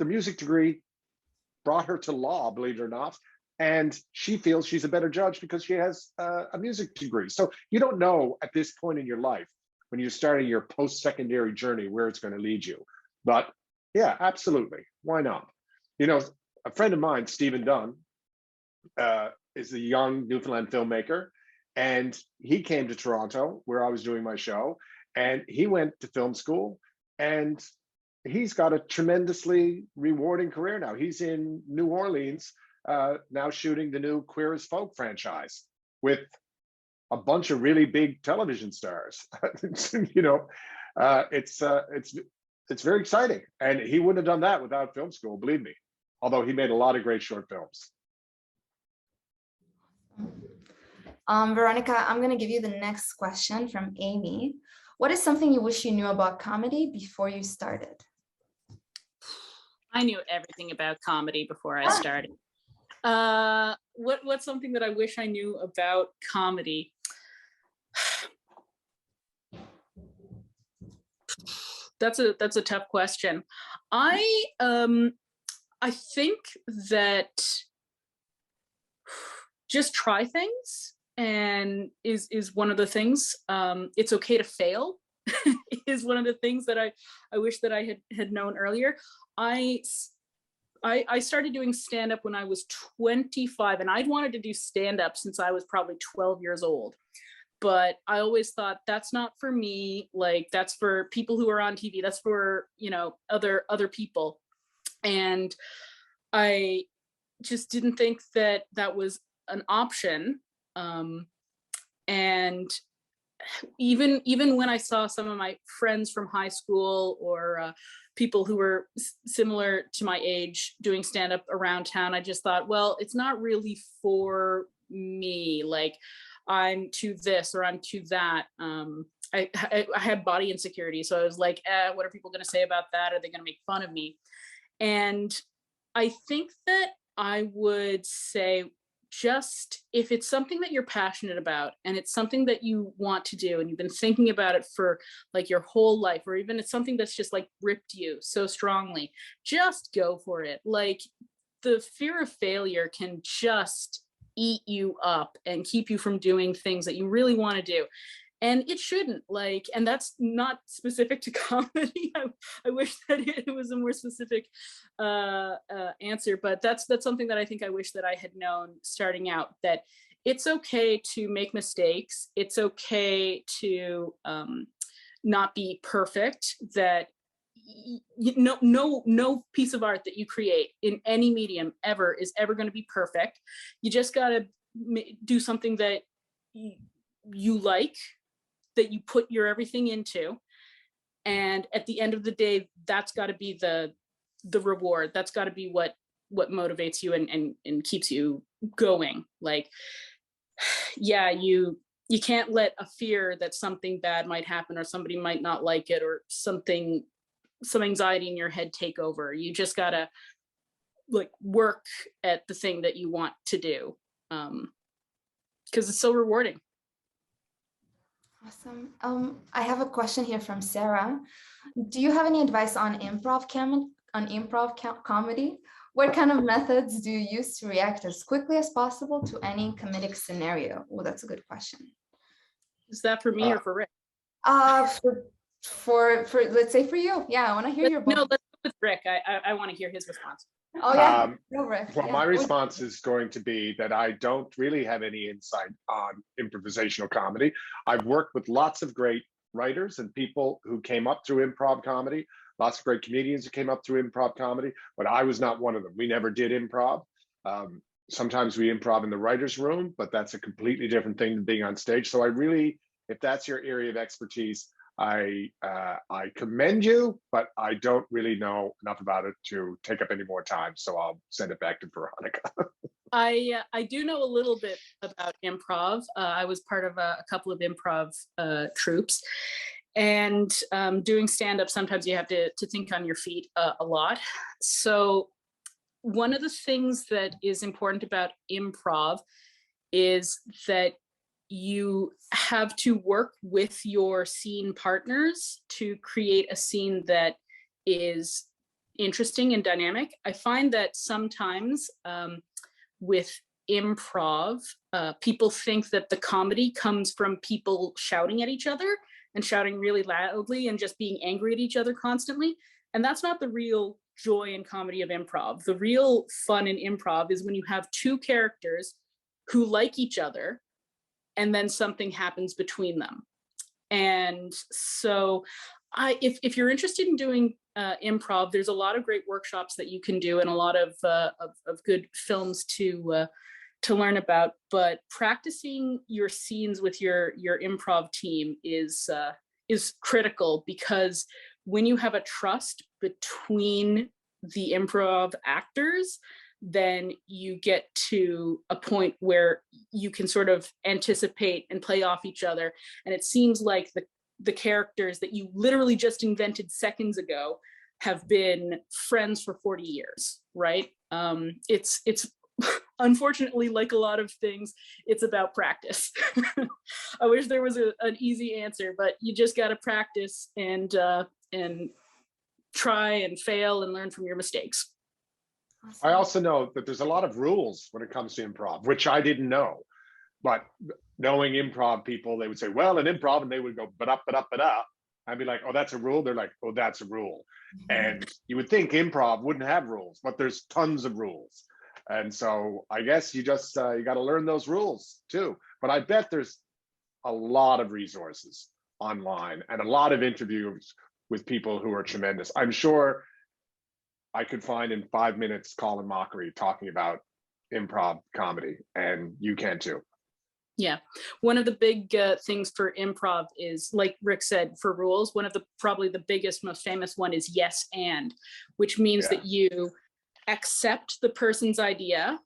the music degree brought her to law, believe it or not. And she feels she's a better judge because she has a music degree. So you don't know at this point in your life, when you're starting your post-secondary journey, where it's going to lead you. But yeah, absolutely. Why not? A friend of mine, Stephen Dunn, is a young Newfoundland filmmaker. And he came to Toronto where I was doing my show, and he went to film school, and he's got a tremendously rewarding career now. He's in New Orleans now shooting the new Queer as Folk franchise with a bunch of really big television stars. It's very exciting. And he wouldn't have done that without film school, believe me, although he made a lot of great short films. Veronica, I'm going to give you the next question from Amy. What is something you wish you knew about comedy before you started? I knew everything about comedy before I started. What's something that I wish I knew about comedy? That's a tough question. I think that just try things and is one of the things. It's okay to fail is one of the things that I wish that I had known earlier. I started doing stand-up when I was 25, and I'd wanted to do stand-up since I was probably 12 years old. But I always thought that's not for me. Like, that's for people who are on TV. That's for, other people. And I just didn't think that was an option. And even when I saw some of my friends from high school or people who were similar to my age doing stand-up around town, I just thought, well, it's not really for me. Like, I'm to this or I'm to that. I had body insecurity, so I was like, what are people going to say about that? Are they going to make fun of me? And I think that I would say, just if it's something that you're passionate about and it's something that you want to do and you've been thinking about it for like your whole life, or even it's something that's just like gripped you so strongly, just go for it. Like, the fear of failure can just eat you up and keep you from doing things that you really want to do. And it shouldn't, like, and that's not specific to comedy. I wish that it was a more specific answer, but that's something that I think I wish that I had known starting out, that it's okay to make mistakes. It's okay to not be perfect, that no piece of art that you create in any medium ever is ever going to be perfect. You just got to do something that you like, that you put your everything into, and at the end of the day, that's got to be the reward. That's got to be what motivates you and keeps you going. Like, yeah, you can't let a fear that something bad might happen or somebody might not like it or some anxiety in your head take over. You just gotta like work at the thing that you want to do, because it's so rewarding. Awesome. I have a question here from Sarah. Do you have any advice on improv comedy? What kind of methods do you use to react as quickly as possible to any comedic scenario? Well, that's a good question. Is that for me or for Rick? For let's say for you. Yeah, I want to hear your. No, let's go with Rick. I want to hear his response. Oh yeah, go Rick. Well, yeah. my response is going to be that I don't really have any insight on improvisational comedy. I've worked with lots of great writers and people who came up through improv comedy, lots of great comedians who came up through improv comedy, but I was not one of them. We never did improv. Sometimes we improv in the writer's room, but that's a completely different thing than being on stage. So I really, if that's your area of expertise, I commend you, but I don't really know enough about it to take up any more time. So I'll send it back to Veronica. I do know a little bit about improv. I was part of a couple of improv troupes, and doing stand-up, sometimes you have to think on your feet a lot. So one of the things that is important about improv is that you have to work with your scene partners to create a scene that is interesting and dynamic. I find that sometimes with improv, people think that the comedy comes from people shouting at each other and shouting really loudly and just being angry at each other constantly. And that's not the real joy and comedy of improv. The real fun in improv is when you have two characters who like each other and then something happens between them. And so if you're interested in doing improv, there's a lot of great workshops that you can do and a lot of good films to learn about. But practicing your scenes with your improv team is critical, because when you have a trust between the improv actors, then you get to a point where you can sort of anticipate and play off each other. And it seems like the characters that you literally just invented seconds ago have been friends for 40 years, right? It's unfortunately, like a lot of things, it's about practice. I wish there was an easy answer, but you just got to practice and try and fail and learn from your mistakes. I also know that there's a lot of rules when it comes to improv, which I didn't know. But knowing improv people, they would say, well, in improv, and they would go, but up. I'd be like, oh, that's a rule. They're like, oh, that's a rule. And you would think improv wouldn't have rules, but there's tons of rules. And so I guess you just, you got to learn those rules too. But I bet there's a lot of resources online and a lot of interviews with people who are tremendous. I'm sure I could find in 5 minutes Colin Mockery talking about improv comedy, and you can too. Yeah, one of the big things for improv is, like Rick said, for rules, one of the probably the biggest, most famous one is yes and, which means that you accept the person's idea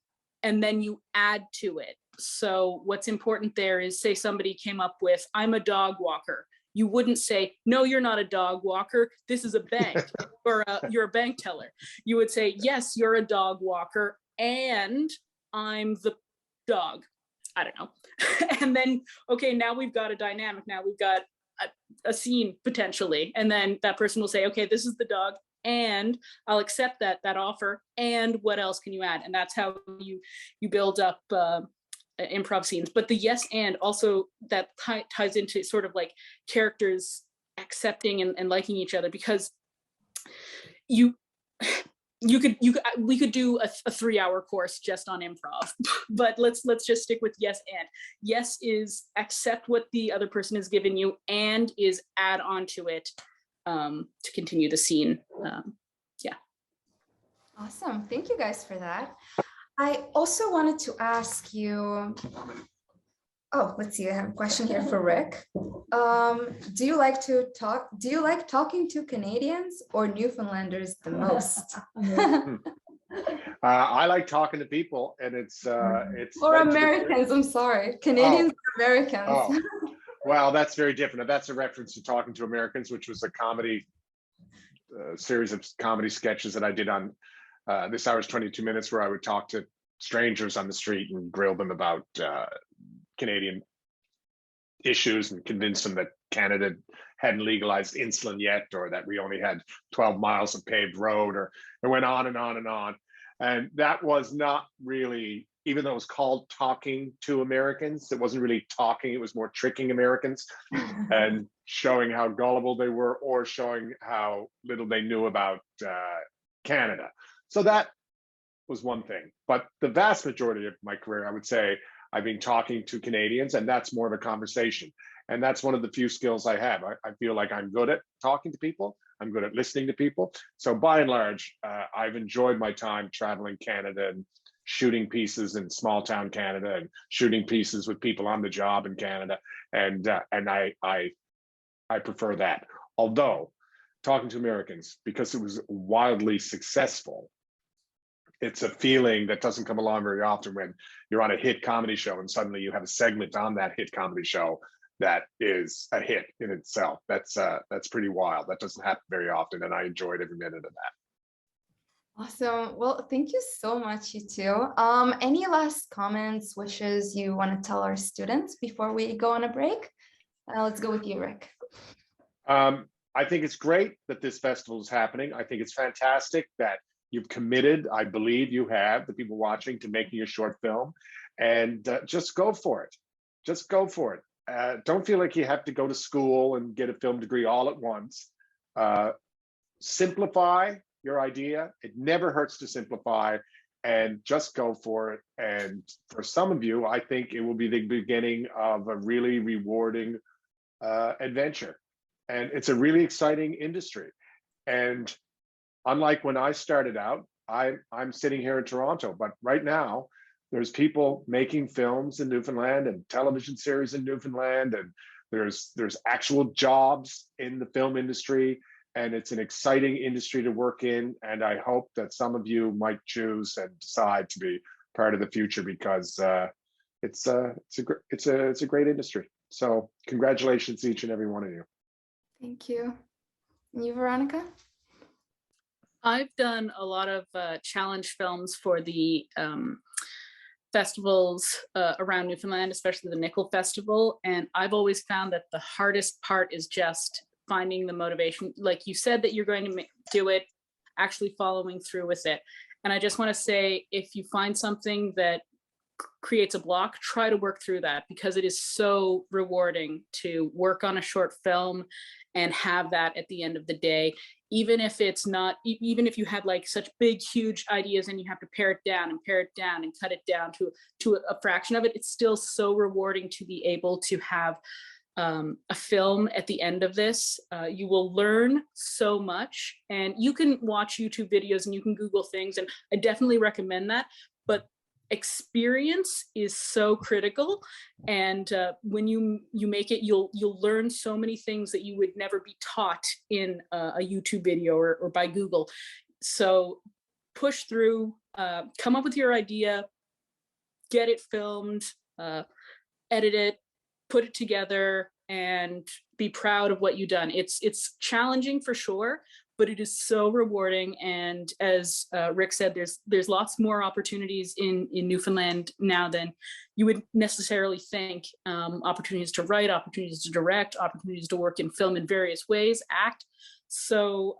and then you add to it. So what's important there is, say somebody came up with, I'm a dog walker. You wouldn't say, no, you're not a dog walker. This is a bank, or you're a bank teller. You would say, yes, you're a dog walker and I'm the dog. I don't know. And then, okay, now we've got a dynamic. Now we've got a scene potentially. And then that person will say, okay, this is the dog and I'll accept that offer. And what else can you add? And that's how you build up improv scenes. But the yes and also that ties into sort of like characters accepting and liking each other, because we could do a 3-hour course just on improv, but let's just stick with yes and. Yes is accept what the other person has given you, and is add on to it to continue the scene. Yeah. Awesome. Thank you guys for that. I also wanted to ask you, oh, let's see, I have a question here for Rick. Do you like talking to Canadians or Newfoundlanders the most? I like talking to people, and it's Or Americans, I'm sorry. Canadians or Americans. Oh. Well, that's very different. That's a reference to Talking to Americans, which was a comedy series of comedy sketches that I did on This Hour's 22 Minutes, where I would talk to strangers on the street and grill them about Canadian issues and convince them that Canada hadn't legalized insulin yet, or that we only had 12 miles of paved road, or it went on and on and on. And that was not really, even though it was called Talking to Americans, it wasn't really talking, it was more tricking Americans and showing how gullible they were, or showing how little they knew about Canada. So that was one thing. But the vast majority of my career, I would say, I've been talking to Canadians, and that's more of a conversation. And that's one of the few skills I have. I feel like I'm good at talking to people. I'm good at listening to people. So by and large, I've enjoyed my time traveling Canada and shooting pieces in small town Canada, and shooting pieces with people on the job in Canada. And I prefer that. Although talking to Americans, because it was wildly successful, it's a feeling that doesn't come along very often when you're on a hit comedy show and suddenly you have a segment on that hit comedy show that is a hit in itself. That's pretty wild. That doesn't happen very often, and I enjoyed every minute of that. Awesome. Well, thank you so much, you two. Any last comments, wishes you want to tell our students before we go on a break? Let's go with you, Rick. I think it's great that this festival is happening. I think it's fantastic that you've committed, I believe you have, the people watching, to making a short film, and just go for it. Just go for it. Don't feel like you have to go to school and get a film degree all at once. Simplify your idea. It never hurts to simplify, and just go for it. And for some of you, I think it will be the beginning of a really rewarding adventure. And it's a really exciting industry. And unlike when I started out, I'm sitting here in Toronto, but right now there's people making films in Newfoundland and television series in Newfoundland, and there's actual jobs in the film industry, and it's an exciting industry to work in. And I hope that some of you might choose and decide to be part of the future, because it's a great industry. So congratulations, each and every one of you. Thank you. And you, Veronica? I've done a lot of challenge films for the festivals around Newfoundland, especially the Nickel Festival. And I've always found that the hardest part is just finding the motivation. Like you said, that you're going to do it, actually following through with it. And I just want to say, if you find something that creates a block, try to work through that, because it is so rewarding to work on a short film and have that at the end of the day. Even if it's not, even if you had like such big, huge ideas and you have to pare it down and cut it down to a fraction of it, it's still so rewarding to be able to have a film at the end of this. You will learn so much, and you can watch YouTube videos and you can Google things, and I definitely recommend that. But experience is so critical, and when you make it, you'll learn so many things that you would never be taught in a YouTube video or by Google. So push through, come up with your idea, get it filmed, edit it, put it together, and be proud of what you've done. It's challenging for sure, but it is so rewarding. And as Rick said, there's lots more opportunities in Newfoundland now than you would necessarily think. Opportunities to write, opportunities to direct, opportunities to work in film in various ways, act. So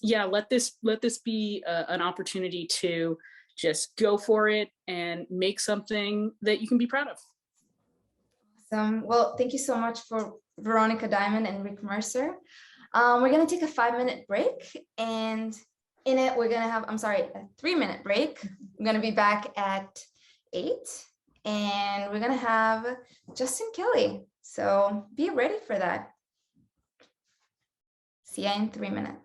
yeah, let this be an opportunity to just go for it and make something that you can be proud of. Well, thank you so much for Veronica Diamond and Rick Mercer. We're going to take a 5-minute break, and in it, we're going to have, a 3-minute break. We're going to be back at 8, and we're going to have Justin Kelly. So be ready for that. See ya in 3 minutes.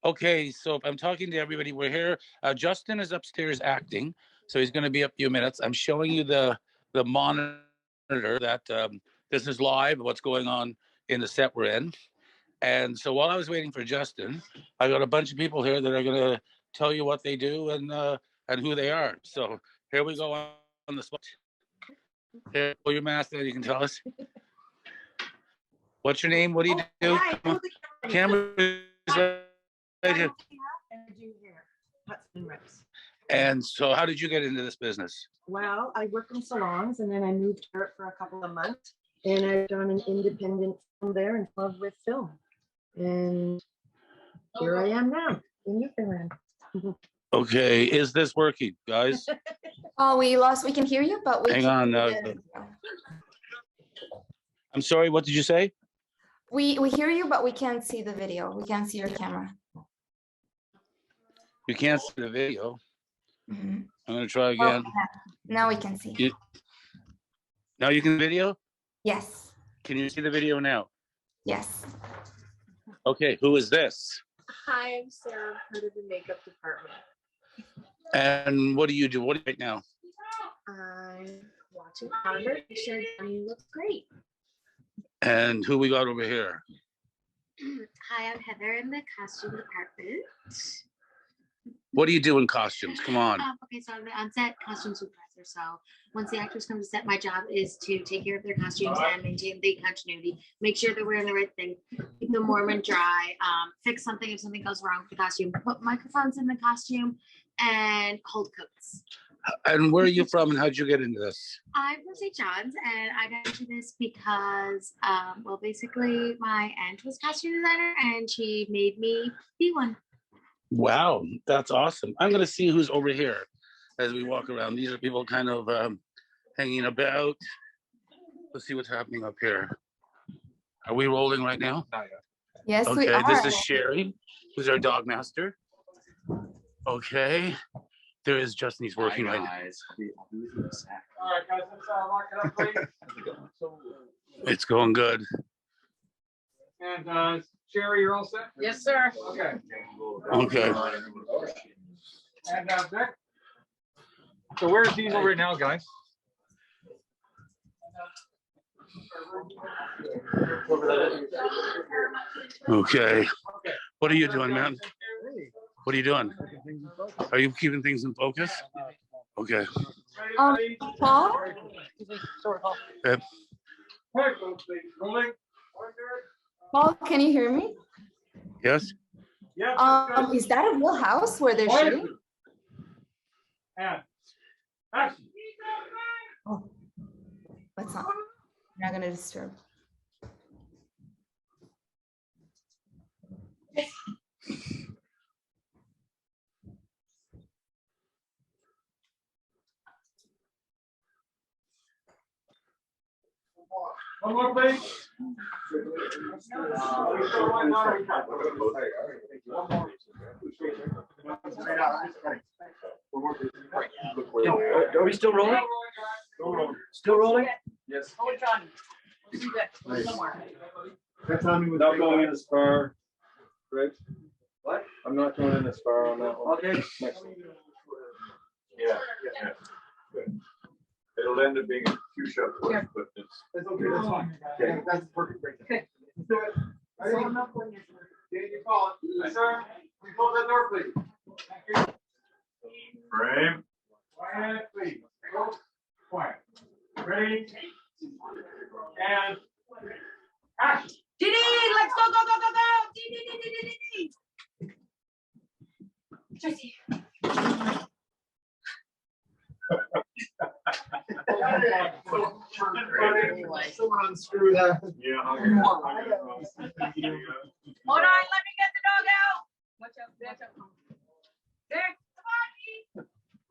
Okay, so I'm talking to everybody. We're here. Justin is upstairs acting, so he's going to be a few minutes. I'm showing you the monitor that this is live, what's going on in the set we're in. And so while I was waiting for Justin, I got a bunch of people here that are going to tell you what they do and who they are. So here we go on the spot. Here, pull your mask and you can tell us. What's your name? What do you do? Come on. Camera is right here. And so how did you get into this business? Well, I worked in salons and then I moved here for a couple of months and I've done an independent film there in love with film. And here I am now in Newfoundland. Okay, is this working, guys? Oh, we can hear you, but we Hang on. I'm sorry, what did you say? We hear you, but we can't see the video. We can't see your camera. You can't see the video. Mm-hmm. I'm going to try again. Now we can see. Now you can video? Yes. Can you see the video now? Yes. Okay, who is this? Hi, I'm Sarah, part of the makeup department. And what do you do? What do you right now? I'm watching Connor. Sure, Johnny looks great. And who we got over here? Hi, I'm Heather in the costume department. What do you do in costumes? Come on. Okay, so I'm the on-set costume supervisor. So once the actors come to set, my job is to take care of their costumes and maintain the continuity, make sure they're wearing the right thing, keep them warm and dry, fix something if something goes wrong with the costume, put microphones in the costume, and hold coats. And where are you from and how'd you get into this? I'm from St. John's and I got into this because, well, basically my aunt was a costume designer and she made me be one. Wow, that's awesome. I'm going to see who's over here as we walk around. These are people kind of hanging about. Let's see what's happening up here. Are we rolling right now? Yes, okay, we are. This is Sherry, who's our dog master. Okay. There is Justin, he's working right now. All right, guys, let's lock it up, please. It's going good. And Sherry, you're all set? Yes, sir. Okay. Okay. And Vic? So where's Diesel right now, guys? Okay. What are you doing, man? What are you doing? Are you keeping things in focus? Okay. Paul? Okay. Paul, can you hear me? Yes? Is that a real house where they're shooting? And action. Oh, let's not. We're not gonna disturb. One more, please. Are we still rolling? Still rolling? Yes. Not going in as far. Right? What? I'm not going in as far on that one. Okay. Next one. Yeah. Good. It'll end up being a two-shot push, but it's okay. That's fine. Okay, that's perfect. Okay. Let's do it. Ready? Dan, you call it. Yes, sir. Can you close that door, please? Thank you. Frame. Quiet, please. Go. Quiet. Ready? And action. Dee, let's go, go, go, go, go. Dee. Tracy. Someone unscrew that. Yeah. Hold on, let me get the dog out. Watch out, watch out. There, come on,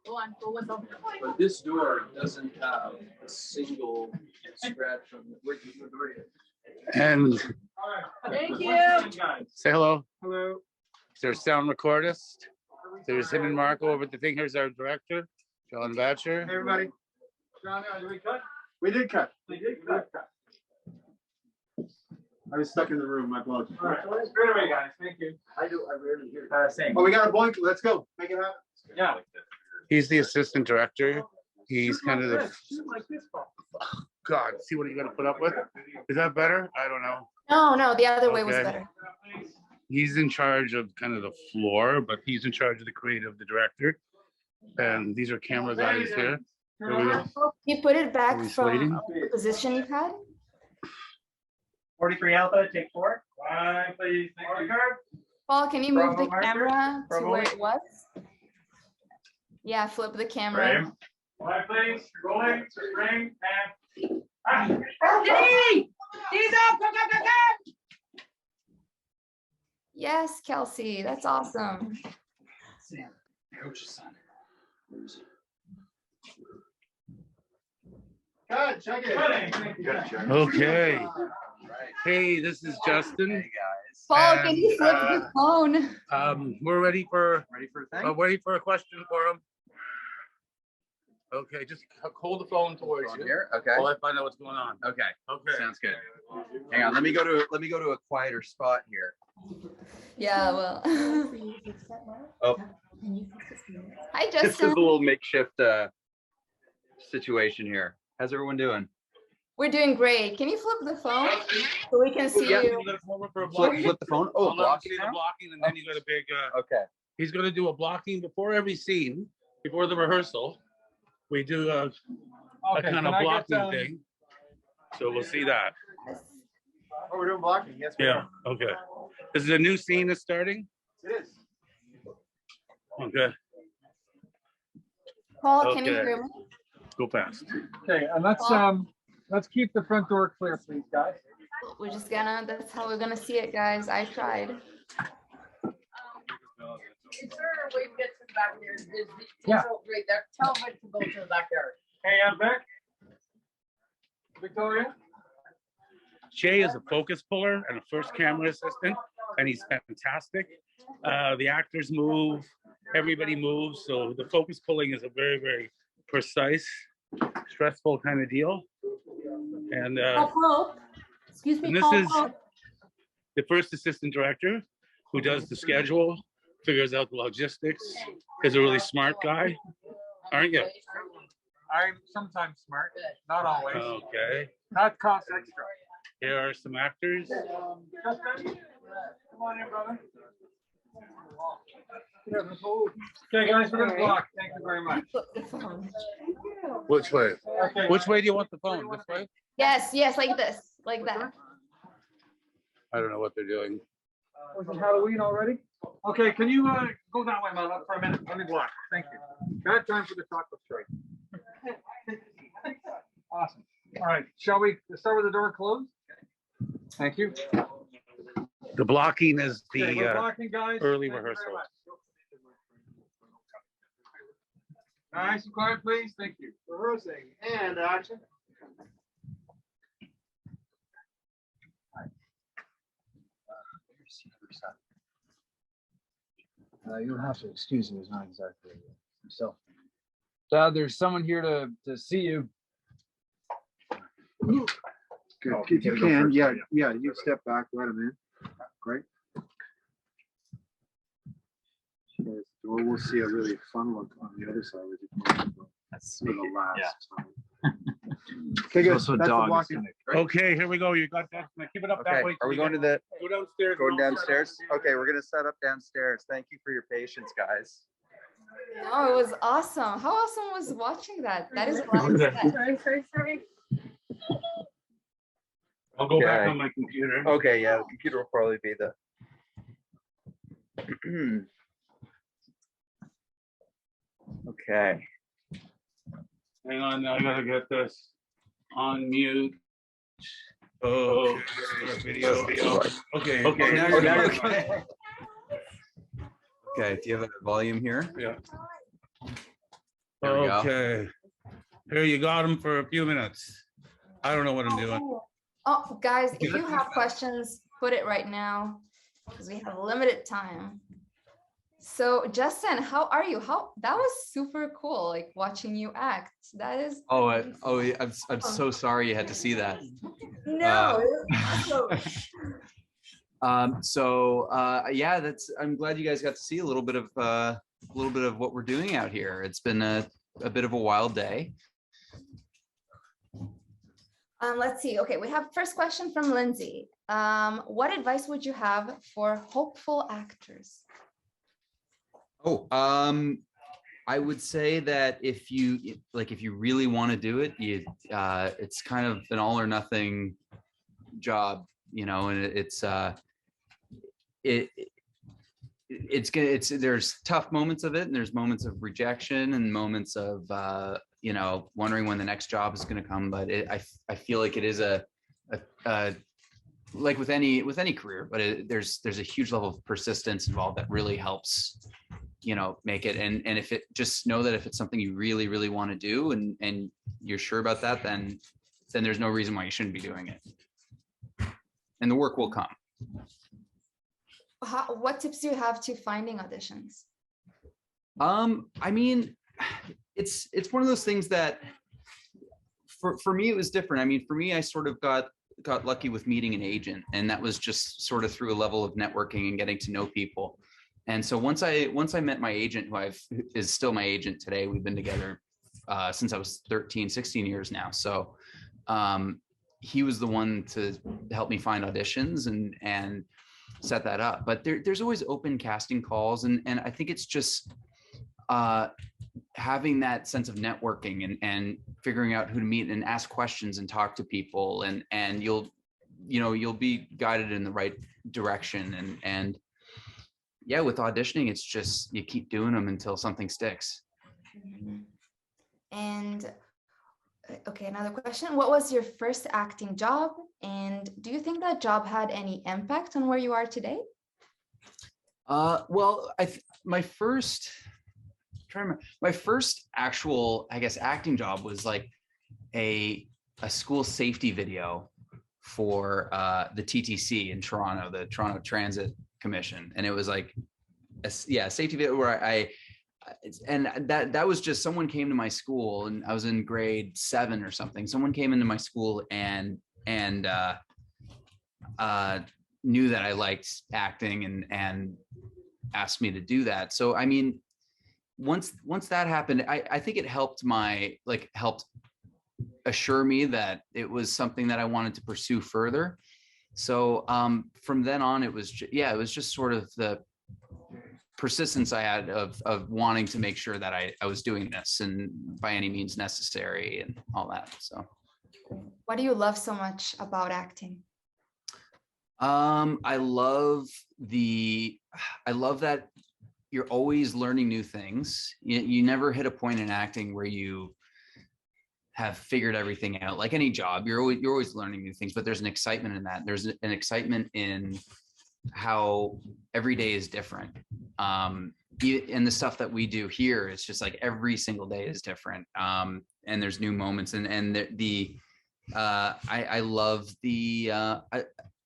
go on, go with them. But this door doesn't have a single scratch on the width of the door yet. And Thank you. say hello. Hello. There's sound recordist. There's him and Marco over at the thing. Here's our director, John Batcher. Hey, everybody. John, did we cut? We did cut. We did cut. I was stuck in the room. My apologies. All right. Straight away, guys. Thank you. I rarely hear. Same. Oh, we got a blank. Let's go. Make it happen. Yeah. He's the assistant director. He's kind of the Like this. God. See what you got to put up with. Is that better? I don't know. No, the other way was Okay. better. He's in charge of kind of the floor, but he's in charge of the creative, the director. And these are camera guys here. Here we go. You put it Are back we from slating? the position you had. 43 Alpha, take 4. Fine, please. Thank you. Paul, can you move Bravo, the Marker. camera to Bravo. where it was? Yeah, flip the camera. Frame. Fine, please. Rolling. Ring and action. Dee, Dee's up, go, go, go, go. Yes, Kelsey, that's awesome. Sam, coach's son. Good, check it. Thank you. Okay. Right. Hey, this is Justin. Hey guys. Paul, And, can you flip the phone? We're ready for Ready for a thing? waiting for a question for him. Okay, just hold the phone towards On you here? Okay. while I find out what's going on. Okay. Okay. Sounds good. Hang on. Let me go to a quieter spot here. Yeah, well. Oh. Hi, This is a Justin. little makeshift situation here. How's everyone doing? We're doing great. Can you flip the phone so we can see Yeah. you? You gotta come over for a Flip, blocking. flip the phone. Oh, Hold on, blocking see the now? blocking, and then you got a big. Okay. He's gonna do a blocking before every scene, before the rehearsal. We do a kind of blocking thing. So we'll see that. Oh, we're doing blocking. Yes. we Yeah. are. Okay. This is a new scene that's starting. It is. Okay. Paul, can you Okay. hear me? Go fast. Okay, and let's keep the front door clear, please, guys. We're just gonna, that's how we're gonna see it, guys. I tried. Is there a way to get to the back there? Yeah. Right there. Tell them to go to the backyard. Hey, I'm back. Victoria? Jay is a focus puller and a first camera assistant, and he's fantastic. The actors move, everybody moves, so the focus pulling is a very, very precise, stressful kind of deal. And Paul, excuse me, and this Paul, is Paul. the first assistant director who does the schedule, figures out the logistics, is a really smart guy, aren't you? I'm sometimes smart, not always. Okay. That costs extra. Here are some actors. Justin, come on in, brother. Okay, guys, we're gonna block. Thank you very much. Flip the phone. Which way? Okay. Which way do you want the phone? This way? Yes, like this, like that. I don't know what they're doing. Was it Halloween already? Okay, can you go that way, Mama, for a minute? Let me block. Thank you. Bad time for the chocolate strike. Awesome. All right, shall we start with the door closed? Thank you. The blocking is Okay, we're the blocking, guys. early Thank you very rehearsal. much. Nice and quiet, please. Thank you. Rehearsing and action. You'll have to excuse me, it's not exactly myself. Dad, there's someone here to see you. Good. Oh, If you can we go can, first? yeah, yeah, you step back, let them in. Great. Okay, so we'll see a really fun look on the other side with you. That's For the last yeah. time. Okay, good. Also That's the dog walk is in. Okay, here we go. You got that. Now keep it up that Okay, way. are we going to the, Go downstairs. going downstairs? Okay, we're gonna set up downstairs. Thank you for your patience, guys. No, it was awesome. How awesome was watching that? That is what I said. Sorry. I'll go back Okay. on my computer. Okay, yeah, the computer will probably be the. Okay. Hang on, I gotta get this on mute. Oh, video. Okay. Okay, now Okay. you're okay. Okay, do you have a volume here? Yeah. There we go. Okay. Here, you got them for a few minutes. I don't know what I'm doing. Oh, guys, if you have questions, put it right now because we have limited time. So, Justin, how are you? That was super cool, like watching you act. That is. I'm so sorry you had to see that. No. Yeah, I'm glad you guys got to see a little bit of what we're doing out here. It's been a bit of a wild day. Let's see. Okay, we have first question from Lindsay. What advice would you have for hopeful actors? I would say that if you really want to do it, it's kind of an all or nothing job, and there's tough moments of it, and there's moments of rejection and moments of wondering when the next job is going to come. But I feel like it is like with any career, but there's a huge level of persistence involved that really helps make it. And if it, just know that if it's something you really, really want to do and you're sure about that, then there's no reason why you shouldn't be doing it. And the work will come. What tips do you have to finding auditions? I mean, it's one of those things that for me, it was different. I mean, for me, I sort of got lucky with meeting an agent, and that was just sort of through a level of networking and getting to know people. And so once I met my agent, who is still my agent today, we've been together since I was 16 years now. So he was the one to help me find auditions and set that up. But there's always open casting calls. And I think it's just having that sense of networking and figuring out who to meet and ask questions and talk to people. And you'll be guided in the right direction. And yeah, with auditioning, it's just, you keep doing them until something sticks. And okay, another question. What was your first acting job? And do you think that job had any impact on where you are today? Well, my first actual, I guess, acting job was like a school safety video for the TTC in Toronto, the Toronto Transit Commission. And it was like a safety video where and that was just, someone came to my school, and I was in grade 7 or something. Someone came into my school and knew that I liked acting and asked me to do that. So I mean, once that happened, I think it helped helped assure me that it was something that I wanted to pursue further. So from then on, it was just sort of the persistence I had of wanting to make sure that I was doing this, and by any means necessary, and all that. So what do you love so much about acting? I love that you're always learning new things. You never hit a point in acting where you have figured everything out. Like any job, you're always learning new things, but there's an excitement in that. There's an excitement in how every day is different. And the stuff that we do here, it's just like every single day is different. And there's new moments, and I love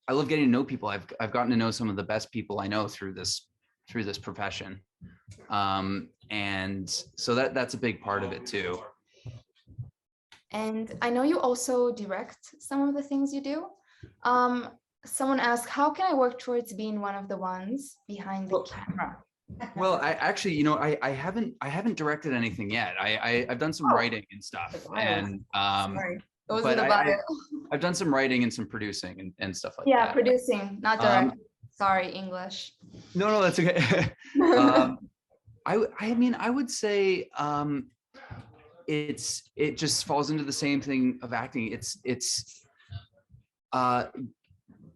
I love getting to know people. I've gotten to know some of the best people I know through this profession. And so that's a big part of it too. And I know you also direct some of the things you do. Someone asked, how can I work towards being one of the ones behind the camera? Well, I actually, I haven't directed anything yet. I've done some writing and stuff, and Sorry. It was in but the bio. I've done some writing and some producing and stuff like Yeah, that. producing, not direct. Sorry, English. No, that's okay. I mean, I would say it just falls into the same thing of acting. It's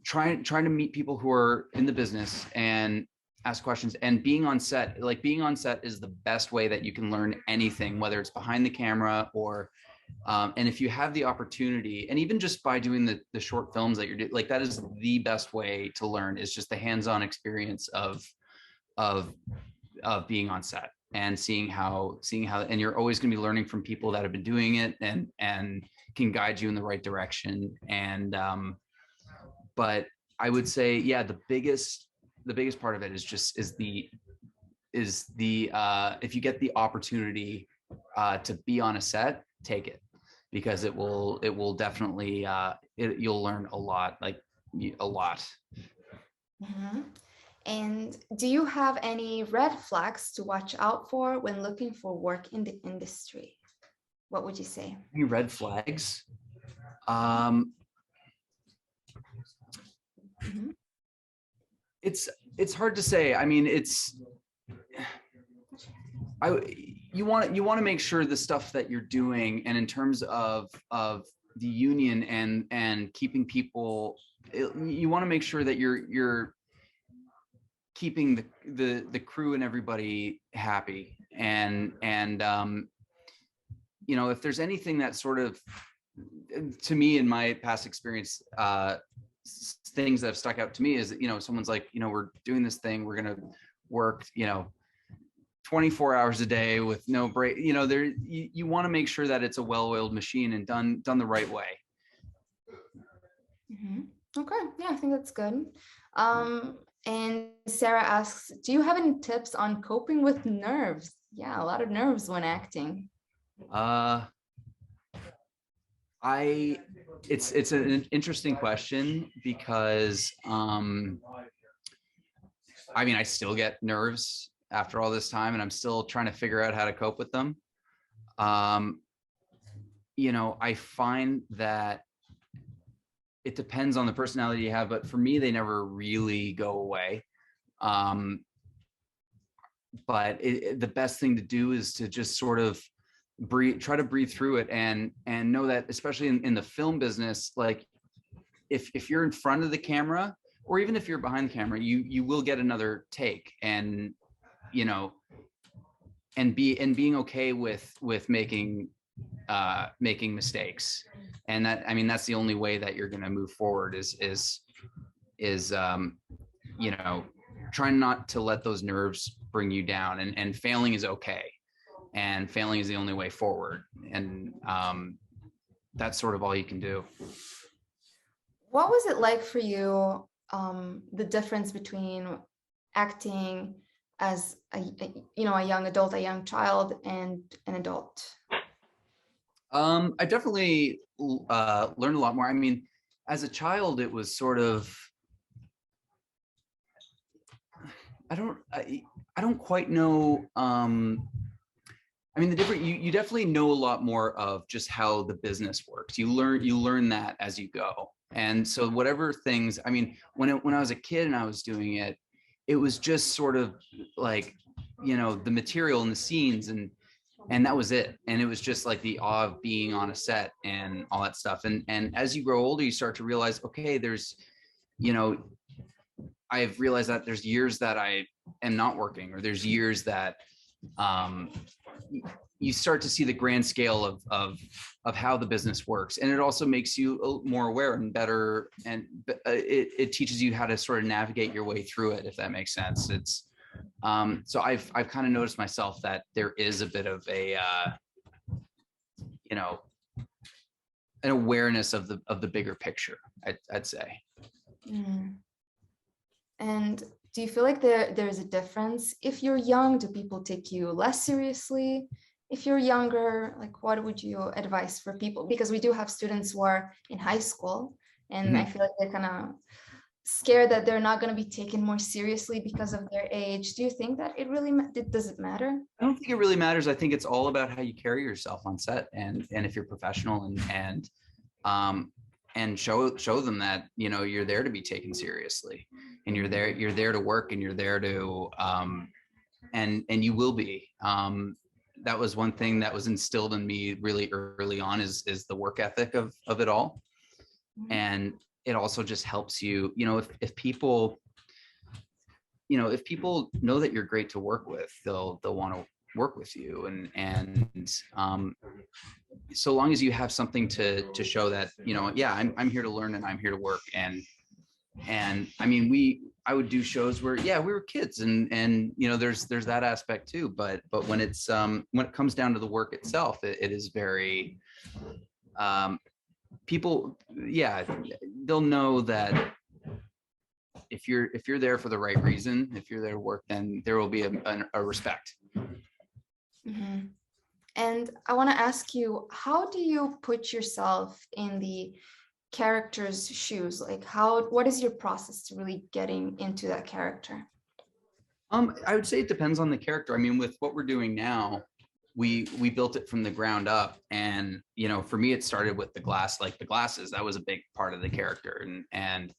trying to meet people who are in the business and ask questions, and being on set. Like, being on set is the best way that you can learn anything, whether it's behind the camera or and if you have the opportunity, and even just by doing the short films that you're doing, like, that is the best way to learn, is just the hands-on experience of being on set and seeing how, and you're always going to be learning from people that have been doing it and can guide you in the right direction. And but I would say, yeah, the biggest part of it is the if you get the opportunity to be on a set, take it, because it will definitely you'll learn a lot, a lot. Mm-hmm. And do you have any red flags to watch out for when looking for work in the industry? What would you say? Any red flags? Mm-hmm. It's hard to say. I mean, you want to make sure the stuff that you're doing, and in terms of the union and keeping people, you want to make sure that you're keeping the crew and everybody happy, and if there's anything that sort of, to me, in my past experience, things that have stuck out to me is, someone's like, we're doing this thing, we're gonna work 24 hours a day with no break. You want to make sure that it's a well-oiled machine and done the right way. Mm-hmm. Okay, yeah, I think that's good. And Sarah asks, do you have any tips on coping with nerves? Yeah, a lot of nerves when acting. It's an interesting question, because I mean, I still get nerves after all this time, and I'm still trying to figure out how to cope with them. I find that it depends on the personality you have, but for me, they never really go away. But the best thing to do is to just sort of try to breathe through it, and know that, especially in the film business, like, if you're in front of the camera, or even if you're behind the camera, you will get another take, and being okay with making mistakes. And that, I mean, that's the only way that you're going to move forward, is trying not to let those nerves bring you down, and failing is okay, and failing is the only way forward. And that's sort of all you can do. What was it like for you, the difference between acting as a young adult, a young child, and an adult? I definitely learned a lot more. I mean, as a child, it was sort of, I don't quite know. I mean, you definitely know a lot more of just how the business works. You learn that as you go. And so whatever things, I mean, when I was a kid and I was doing it, it was just sort of like, the material and the scenes, and that was it. And it was just like the awe of being on a set and all that stuff. And as you grow older, you start to realize, okay, there's, I've realized that there's years that I am not working, or there's years that you start to see the grand scale of how the business works. And it also makes you more aware and better, and it teaches you how to sort of navigate your way through it, if that makes sense. It's so I've kind of noticed myself that there is a bit of a an awareness of the bigger picture, I'd say. Mm. And do you feel like there's a difference? If you're young, do people take you less seriously? if you're younger, like what would you advise for people? Because we do have students who are in high school, and I feel like they're kind of scared that they're not going to be taken more seriously because of their age. Do you think that it really does it matter? I don't think it really matters. I think it's all about how you carry yourself on set, and if you're professional and show them that, you know, you're there to be taken seriously, and you're there to work, and you're there to and you will be. That was one thing that was instilled in me really early on, is the work ethic of it all. And it also just helps you, you know, if people, you know, if people know that you're great to work with, they'll want to work with you. And so long as you have something to show that, you know, yeah, I'm here to learn, and I'm here to work. And I mean, I would do shows where, yeah, we were kids, and you know, there's that aspect too. But when it comes down to the work itself, it is very, people, yeah, they'll know that if you're there for the right reason, if you're there to work, then there will be a respect. And I want to ask you, how do you put yourself in the character's shoes? Like what is your process to really getting into that character? I would say it depends on the character. I mean, with what we're doing now, we built it from the ground up, and you know, for me, it started with the glasses. That was a big part of the character, and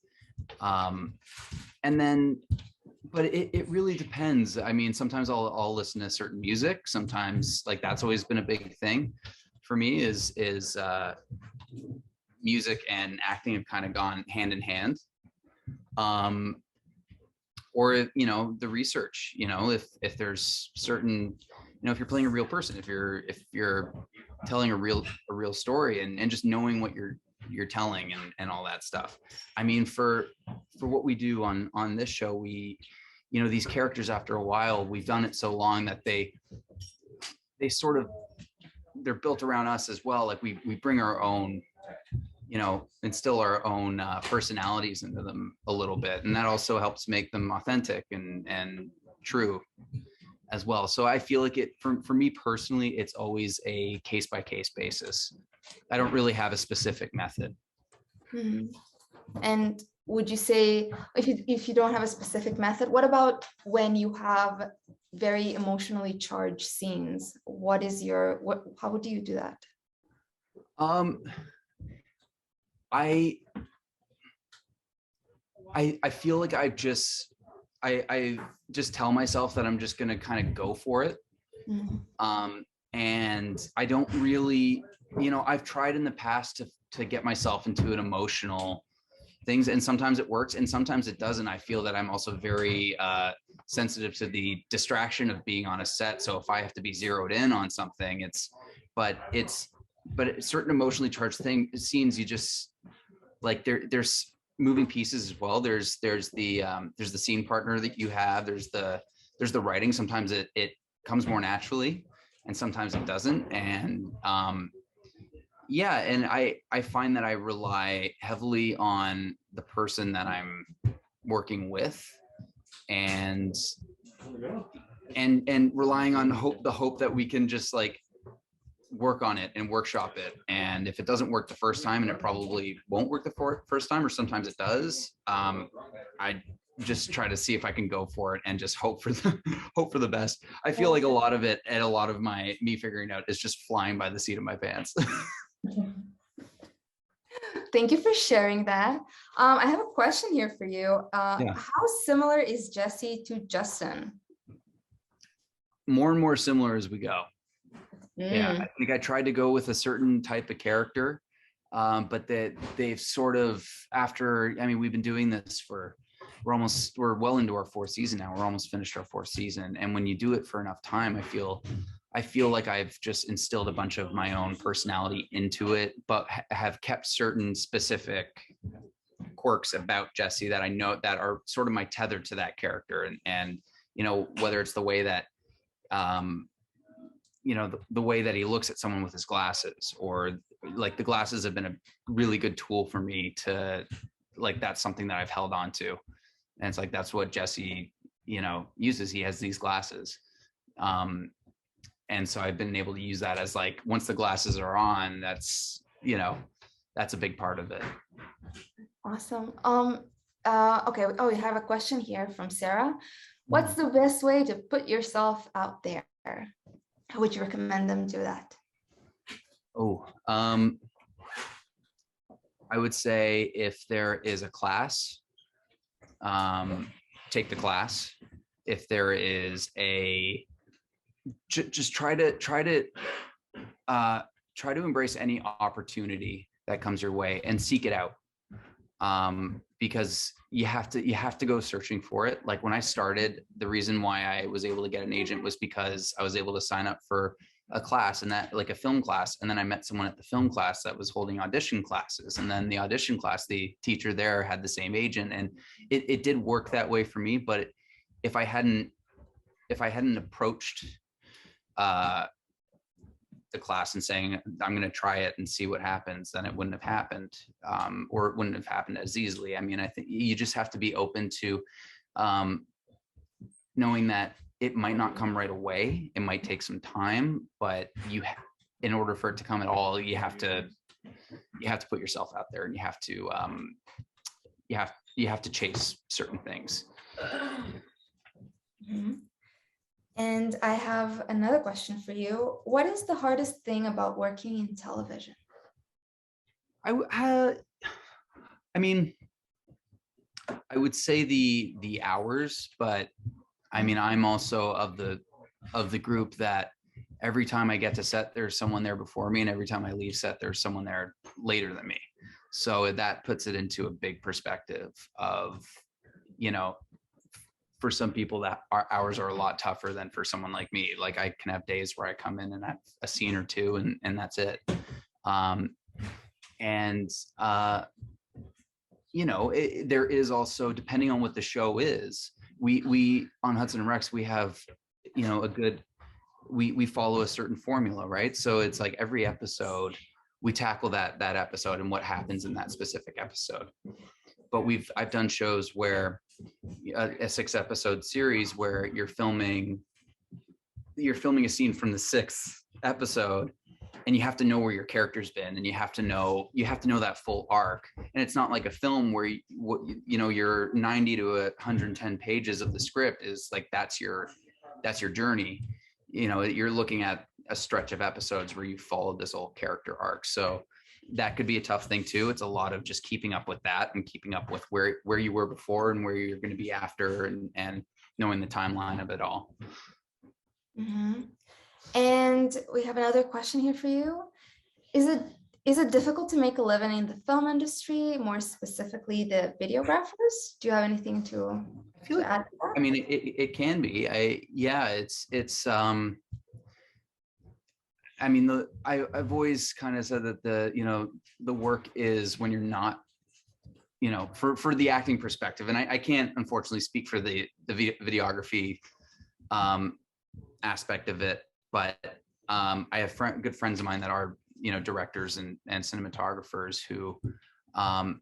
then, but it really depends. I mean, sometimes I'll listen to certain music. Sometimes, like, that's always been a big thing for me, is music and acting have kind of gone hand in hand. Or, you know, the research, you know, if there's certain, you know, if you're playing a real person, if you're telling a real story, and just knowing what you're telling, and all that stuff. I mean, for what we do on this show, we, you know, these characters, after a while, we've done it so long that they sort of, they're built around us as well. Like we bring our own, you know, instill our own personalities into them a little bit, and that also helps make them authentic and true as well. So I feel like for me personally, it's always a case-by-case basis. I don't really have a specific method. And would you say, if you don't have a specific method, what about when you have very emotionally charged scenes? How would you do that? I feel like I just tell myself that I'm just going to kind of go for it. And I don't really, you know, I've tried in the past to get myself into an emotional things, and sometimes it works and sometimes it doesn't. I feel that I'm also very sensitive to the distraction of being on a set. So if I have to be zeroed in on something, but certain emotionally charged scenes, you just, like, there's moving pieces as well. There's the scene partner that you have, there's the writing. Sometimes it comes more naturally, and sometimes it doesn't. And yeah, and I find that I rely heavily on the person that I'm working with, and relying on the hope that we can just, like, work on it and workshop it. And if it doesn't work the first time, and it probably won't work the first time, or sometimes it does, I just try to see if I can go for it and just hope for the best. I feel like a lot of it, and a lot of me figuring out, is just flying by the seat of my pants. Thank you for sharing that. I have a question here for you. Yeah. How similar is Jesse to Justin? More and more similar as we go. Yeah, I think I tried to go with a certain type of character, but they've sort of, after, I mean, we've been doing this we're well into our fourth season now. We're almost finished our fourth season. And when you do it for enough time, I feel like I've just instilled a bunch of my own personality into it, but have kept certain specific quirks about Jesse that I know that are sort of my tether to that character. And you know, whether it's the way that, you know, the way that he looks at someone with his glasses, or like, the glasses have been a really good tool for me to, like, that's something that I've held on to. And it's like, that's what Jesse, you know, uses. He has these glasses. and so I've been able to use that as like, once the glasses are on, that's, you know, that's a big part of it. Awesome. Okay. Oh, we have a question here from Sarah. What's the best way to put yourself out there? How would you recommend them do that? Oh, I would say if there is a class, take the class. If there is a, just try to embrace any opportunity that comes your way and seek it out. Because you have to go searching for it. Like when I started, the reason why I was able to get an agent was because I was able to sign up for a class, and that, like a film class. And then I met someone at the film class that was holding audition classes. And then the audition class, the teacher there had the same agent, and it did work that way for me. But if I hadn't approached the class and saying, I'm going to try it and see what happens, then it wouldn't have happened, or it wouldn't have happened as easily. I mean, I think you just have to be open to knowing that it might not come right away. It might take some time, but in order for it to come at all, you have to put yourself out there, and you have to chase certain things. Mm-hmm. And I have another question for you. What is the hardest thing about working in television? I mean, I would say the hours, but I mean, I'm also of the group that every time I get to set, there's someone there before me, and every time I leave set, there's someone there later than me. So that puts it into a big perspective of, you know, for some people that our hours are a lot tougher than for someone like me. Like I can have days where I come in and have a scene or two, and that's it. You know, there is also, depending on what the show is, we on Hudson and Rex, we have, you know, we follow a certain formula, right? So it's like every episode we tackle that episode and what happens in that specific episode. But I've done shows where a 6-episode series where you're filming a scene from the 6th episode, and you have to know where your character's been, and you have to know that full arc. And it's not like a film where you know your 90 to 110 pages of the script is like that's your journey. You know, you're looking at a stretch of episodes where you followed this whole character arc. So that could be a tough thing too. It's a lot of just keeping up with that, and keeping up with where you were before and where you're going to be after, and knowing the timeline of it all. Mm-hmm. And we have another question here for you. Is it difficult to make a living in the film industry, more specifically the videographers? Do you have anything to add? I mean, it can be. I mean, I've always kind of said that the work is when you're not, you know, for the acting perspective, and I can't unfortunately speak for the videography aspect of it, but I have good friends of mine that are, you know, directors and cinematographers who, I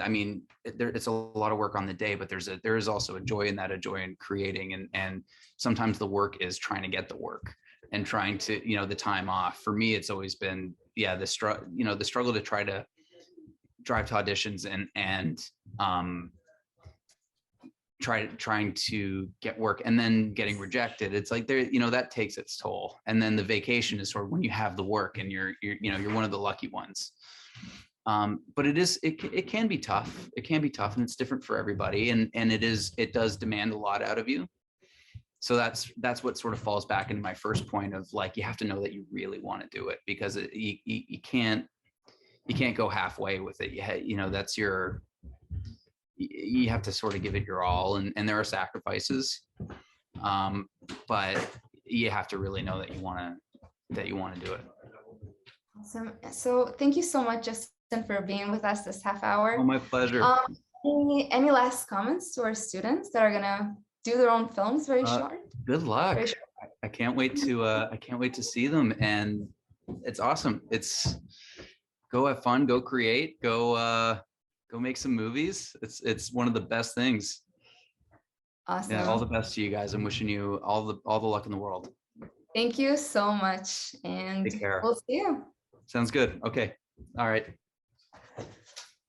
mean, it's a lot of work on the day, but there is also a joy in that, a joy in creating, and sometimes the work is trying to get the work and trying to, you know, the time off. For me, it's always been, the struggle to try to drive to auditions and trying to get work and then getting rejected. It's like that takes its toll. And then the vacation is sort of when you have the work and you're one of the lucky ones. But it can be tough. It can be tough, and it's different for everybody. And it does demand a lot out of you. So that's what sort of falls back into my first point of, like, you have to know that you really want to do it, because you can't go halfway with it. You have to sort of give it your all, and there are sacrifices, but you have to really know that you want to do it. Awesome. So thank you so much, Justin, for being with us this half hour. Oh, my pleasure. Any last comments to our students that are gonna do their own films very short? Good luck. I can't wait to see them, and it's awesome. Go have fun, go create, go make some movies. It's one of the best things. Awesome. Yeah, all the best to you guys. I'm wishing you all the luck in the world. Thank you so much. And Take care. we'll see you. Sounds good. Okay. All right.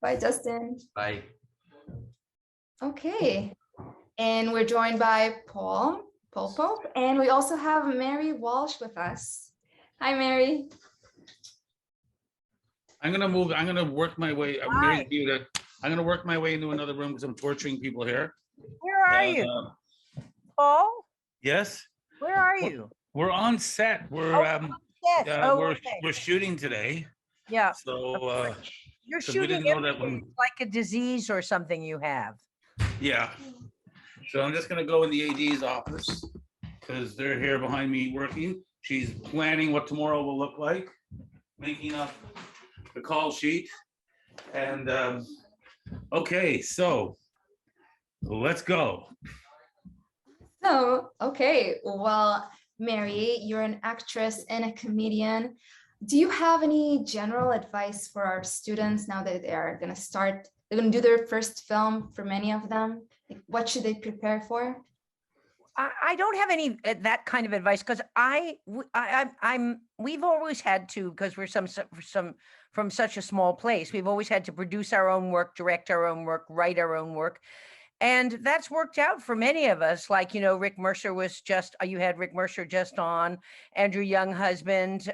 Bye, Justin. Bye. Okay. And we're joined by Paul Pope, and we also have Mary Walsh with us. Hi, Mary. I'm gonna work my way. I'm Hi. gonna work my way into another room because I'm torturing people here. Where are you, Paul? Yes, Where are you? we're on set. We're Yes. Okay. we're shooting today. Yeah. So You're 'cause we shooting didn't know that everything when- like a disease or something you have. yeah. So I'm just gonna go in the AD's office because they're here behind me working. She's planning what tomorrow will look like, making up the call sheet. And okay, so let's go. So, okay, well, Mary, you're an actress and a comedian. Do you have any general advice for our students now that they're going to do their first film for many of them? Like, what should they prepare for? I don't have any that kind of advice because we've always had to, because we're from such a small place, we've always had to produce our own work, direct our own work, write our own work. And that's worked out for many of us. Like, you know, Rick Mercer was just, you had Rick Mercer just on, Andrew Younghusband,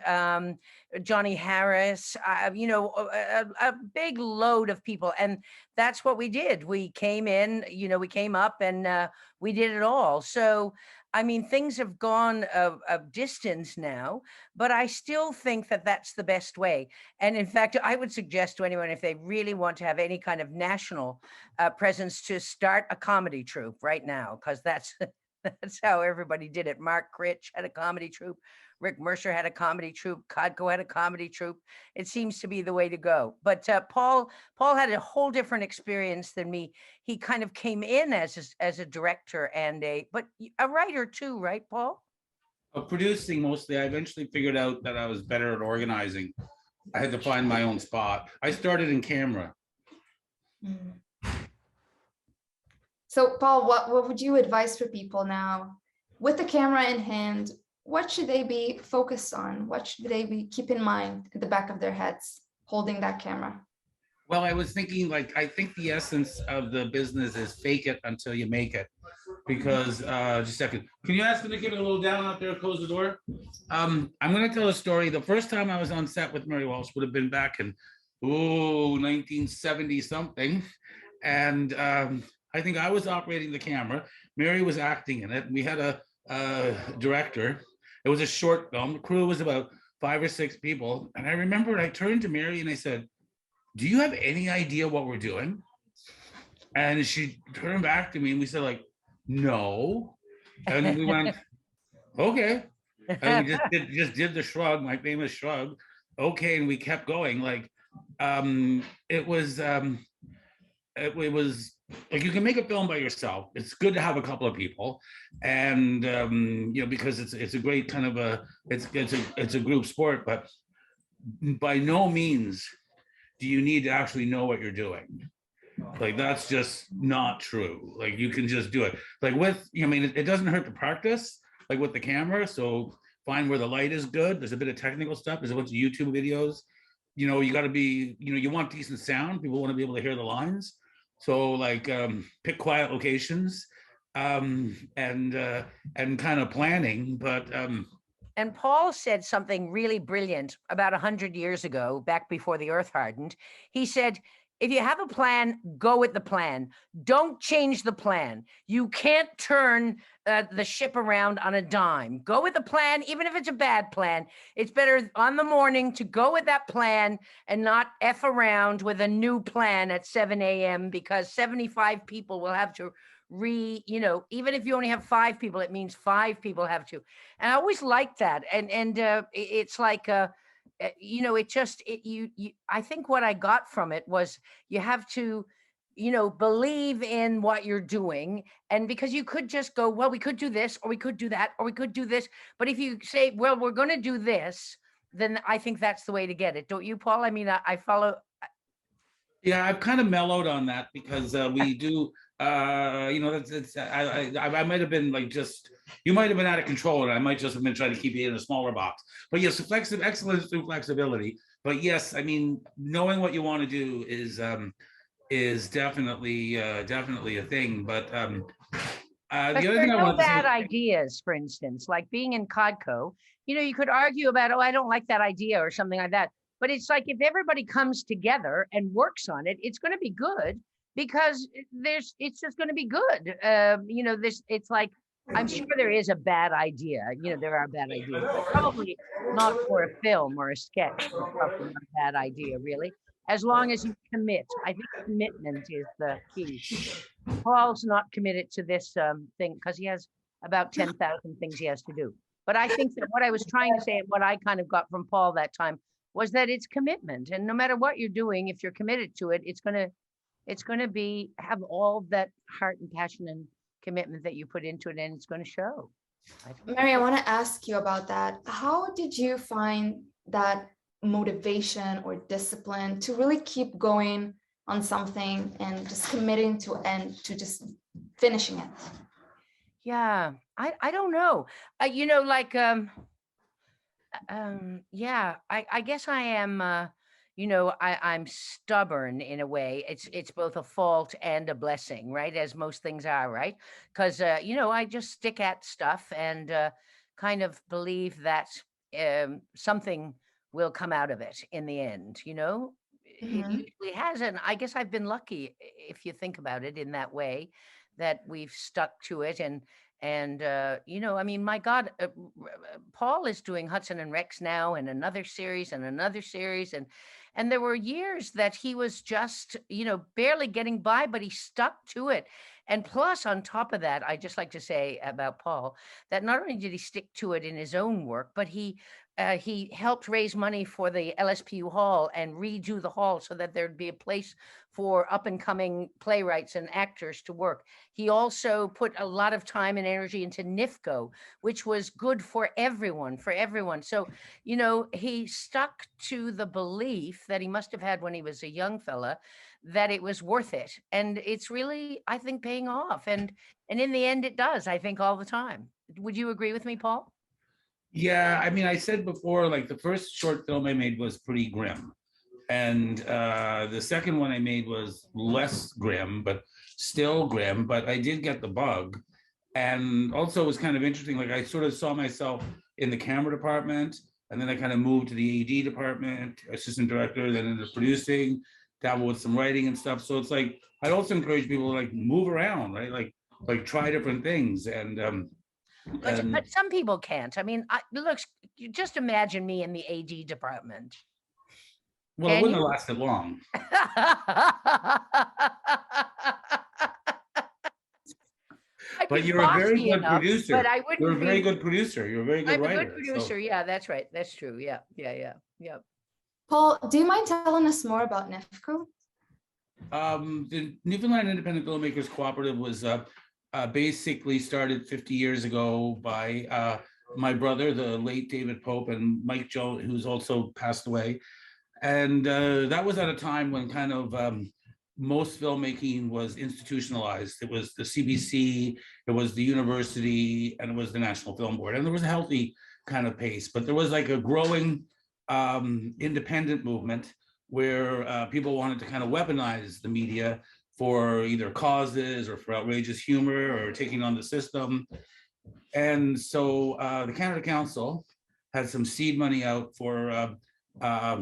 Johnny Harris, you know, a big load of people. And that's what we did. We came in, you know, we came up and we did it all. So, I mean, things have gone a distance now, but I still think that that's the best way. And in fact, I would suggest to anyone, if they really want to have any kind of national presence, to start a comedy troupe right now, because that's how everybody did it. Mark Critch had a comedy troupe. Rick Mercer had a comedy troupe. Kodko had a comedy troupe. It seems to be the way to go. But Paul had a whole different experience than me. He kind of came in as a director and a writer too, right, Paul? Producing mostly. I eventually figured out that I was better at organizing. I had to find my own spot. I started in camera. So, Paul, what would you advise for people now with the camera in hand? What should they be focused on? What should they be keep in mind at the back of their heads holding that camera? Well, I was thinking, like, I think the essence of the business is fake it until you make it. Because just a second, can you ask them to give it a little down out there, close the door? I'm going to tell a story. The first time I was on set with Mary Walsh would have been back in 1970 something, and I think I was operating the camera. Mary was acting in it. We had a director. It was a short film. The crew was about 5 or 6 people. And I remember I turned to Mary and I said, "Do you have any idea what we're doing?" And she turned back to me and we said, like, "No." And we went, "Okay." And we just did the shrug, my famous shrug. Okay. And we kept going. Like, it was like, you can make a film by yourself. It's good to have a couple of people, and you know, because it's a great kind of it's a group sport. But by no means do you need to actually know what you're doing. Like, that's just not true. Like, you can just do it. Like with, I mean, it doesn't hurt to practice, like with the camera. So find where the light is good. There's a bit of technical stuff. There's a bunch of YouTube videos. You know, you got to be, you know, you want decent sound. People want to be able to hear the lines. So like pick quiet locations and kind of planning. But and Paul said something really brilliant about 100 years ago, back before the earth hardened. He said, if you have a plan, go with the plan. Don't change the plan. You can't turn the ship around on a dime. Go with the plan, even if it's a bad plan. It's better on the morning to go with that plan and not F around with a new plan at 7 a.m. because 75 people will have to you know, even if you only have 5 people, it means 5 people have to. And I always liked that. And it's like, you know, I think what I got from it was you have to, you know, believe in what you're doing. And because you could just go, well, we could do this, or we could do that, or we could do this. But if you say, well, we're going to do this, then I think that's the way to get it. Don't you, Paul? I mean, I follow. Yeah, I've kind of mellowed on that because we do you know, I might have been like just, you might have been out of control, and I might just have been trying to keep you in a smaller box. But yes, excellence through flexibility. But yes, I mean, knowing what you want to do is definitely definitely a thing. But the But other there thing are I no wanted to say, bad ideas, for instance, like being in Codco, you know, you could argue about, oh, I don't like that idea or something like that. But it's like if everybody comes together and works on it, it's going to be good because it's just going to be good. You know, it's like, I'm sure there is a bad idea. You know, there are bad ideas, but probably not for a film or a sketch. It's probably not a bad idea, really, as long as you commit. I think commitment is the key. Paul's not committed to this thing because he has about 10,000 things he has to do. But I think that what I was trying to say and what I kind of got from Paul that time was that it's commitment. And no matter what you're doing, if you're committed to it, it's gonna have all that heart and passion and commitment that you put into it, and it's going to show. Mary, I want to ask you about that. How did you find that motivation or discipline to really keep going on something and just committing to end to just finishing it? Yeah, I don't know. You know, like yeah, I guess I am. You know, I'm stubborn in a way. It's both a fault and a blessing, right? As most things are, right? Because you know, I just stick at stuff and kind of believe that something will come out of it in the end. You know, it usually has, and I guess I've been lucky if you think about it in that way, that we've stuck to it and you know, I mean, my God, Paul is doing Hudson and Rex now, and another series, and there were years that he was just, you know, barely getting by, but he stuck to it. And plus, on top of that, I just like to say about Paul that not only did he stick to it in his own work, but he helped raise money for the LSPU Hall and redo the hall so that there'd be a place for up and coming playwrights and actors to work. He also put a lot of time and energy into NIFCO, which was good for everyone. So, you know, he stuck to the belief that he must have had when he was a young fella, that it was worth it. And it's really, I think, paying off. And in the end, it does, I think, all the time. Would you agree with me, Paul? yeah, I mean, I said before, like the first short film I made was pretty grim. And the second one I made was less grim, but still grim, but I did get the bug. And also it was kind of interesting, like I sort of saw myself in the camera department, and then I kind of moved to the AD department, assistant director, then into producing, dabble with some writing and stuff. So it's like, I'd also encourage people to like move around, right? Like try different things. And but some people can't. I mean, look, you just imagine me in the AD department. Well, it wouldn't have lasted long. But you're a very good producer. But I wouldn't. You're a very good producer. You're a very good writer. I'm a good producer. Yeah, that's right. That's true. Yeah. Paul, do you mind telling us more about NIFCO? The Newfoundland Independent Filmmakers Cooperative was basically started 50 years ago by my brother, the late David Pope, and Mike Joe, who's also passed away. And that was at a time when kind of most filmmaking was institutionalized. It was the CBC, it was the university, and it was the National Film Board. And there was a healthy kind of pace, but there was like a growing independent movement where people wanted to kind of weaponize the media for either causes or for outrageous humor or taking on the system. And so the Canada Council had some seed money out for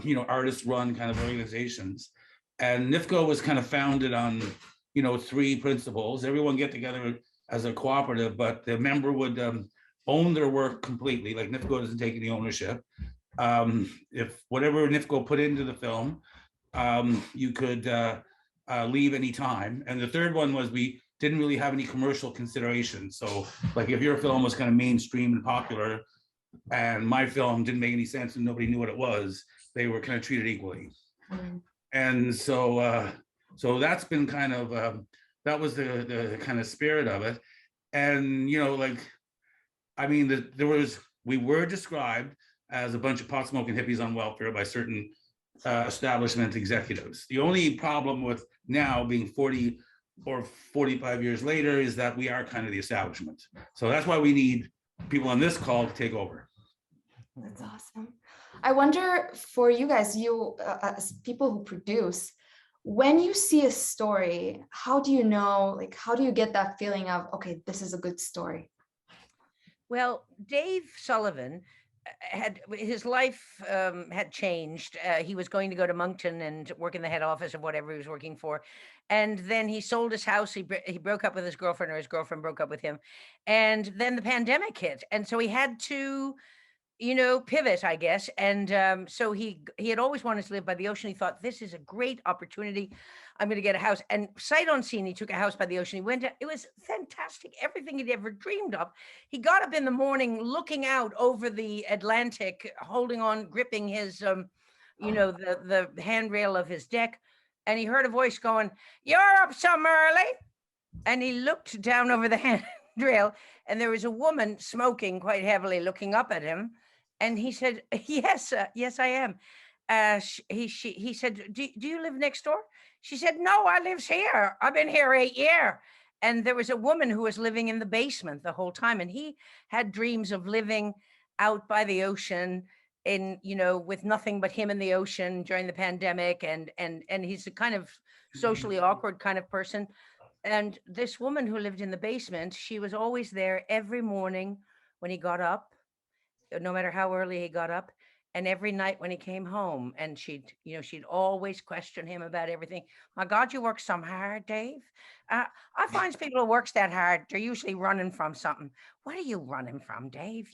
you know, artist-run kind of organizations. And NIFCO was kind of founded on, you know, 3 principles. Everyone get together as a cooperative, but the member would own their work completely. Like NIFCO doesn't take any ownership. If whatever NIFCO put into the film, you could leave any time. And the third one was we didn't really have any commercial consideration. So like if your film was kind of mainstream and popular and my film didn't make any sense and nobody knew what it was, they were kind of treated equally. And so so that's been kind of that was the kind of spirit of it. And you know, like, I mean, we were described as a bunch of pot smoking hippies on welfare by certain establishment executives. The only problem with now being 40 or 45 years later is that we are kind of the establishment. So that's why we need people on this call to take over. That's awesome. I wonder for you guys, you as people who produce, when you see a story, how do you know, like, how do you get that feeling of, okay, this is a good story? Well, Dave Sullivan had his life had changed. He was going to go to Moncton and work in the head office of whatever he was working for. And then he sold his house. He broke up with his girlfriend, or his girlfriend broke up with him. And then the pandemic hit. And so he had to, pivot, I guess. And so he had always wanted to live by the ocean. He thought, this is a great opportunity. I'm going to get a house. And sight unseen, he took a house by the ocean. He went, it was fantastic. Everything he'd ever dreamed of. He got up in the morning, looking out over the Atlantic, holding on, gripping his, the handrail of his deck. And he heard a voice going, "You're up some early." And he looked down over the handrail, and there was a woman smoking quite heavily, looking up at him. And he said, "Yes, yes, I am." He said, do you live next door? She said, "No, I lives here. I've been here 8 years." And there was a woman who was living in the basement the whole time. And he had dreams of living out by the ocean with nothing but him and the ocean during the pandemic. And he's a kind of socially awkward kind of person. And this woman who lived in the basement, she was always there every morning when he got up, no matter how early he got up, and every night when he came home. And she'd always question him about everything. "My God, you work some hard, Dave." I find people who works that hard, they're usually running from something. "What are you running from, Dave?"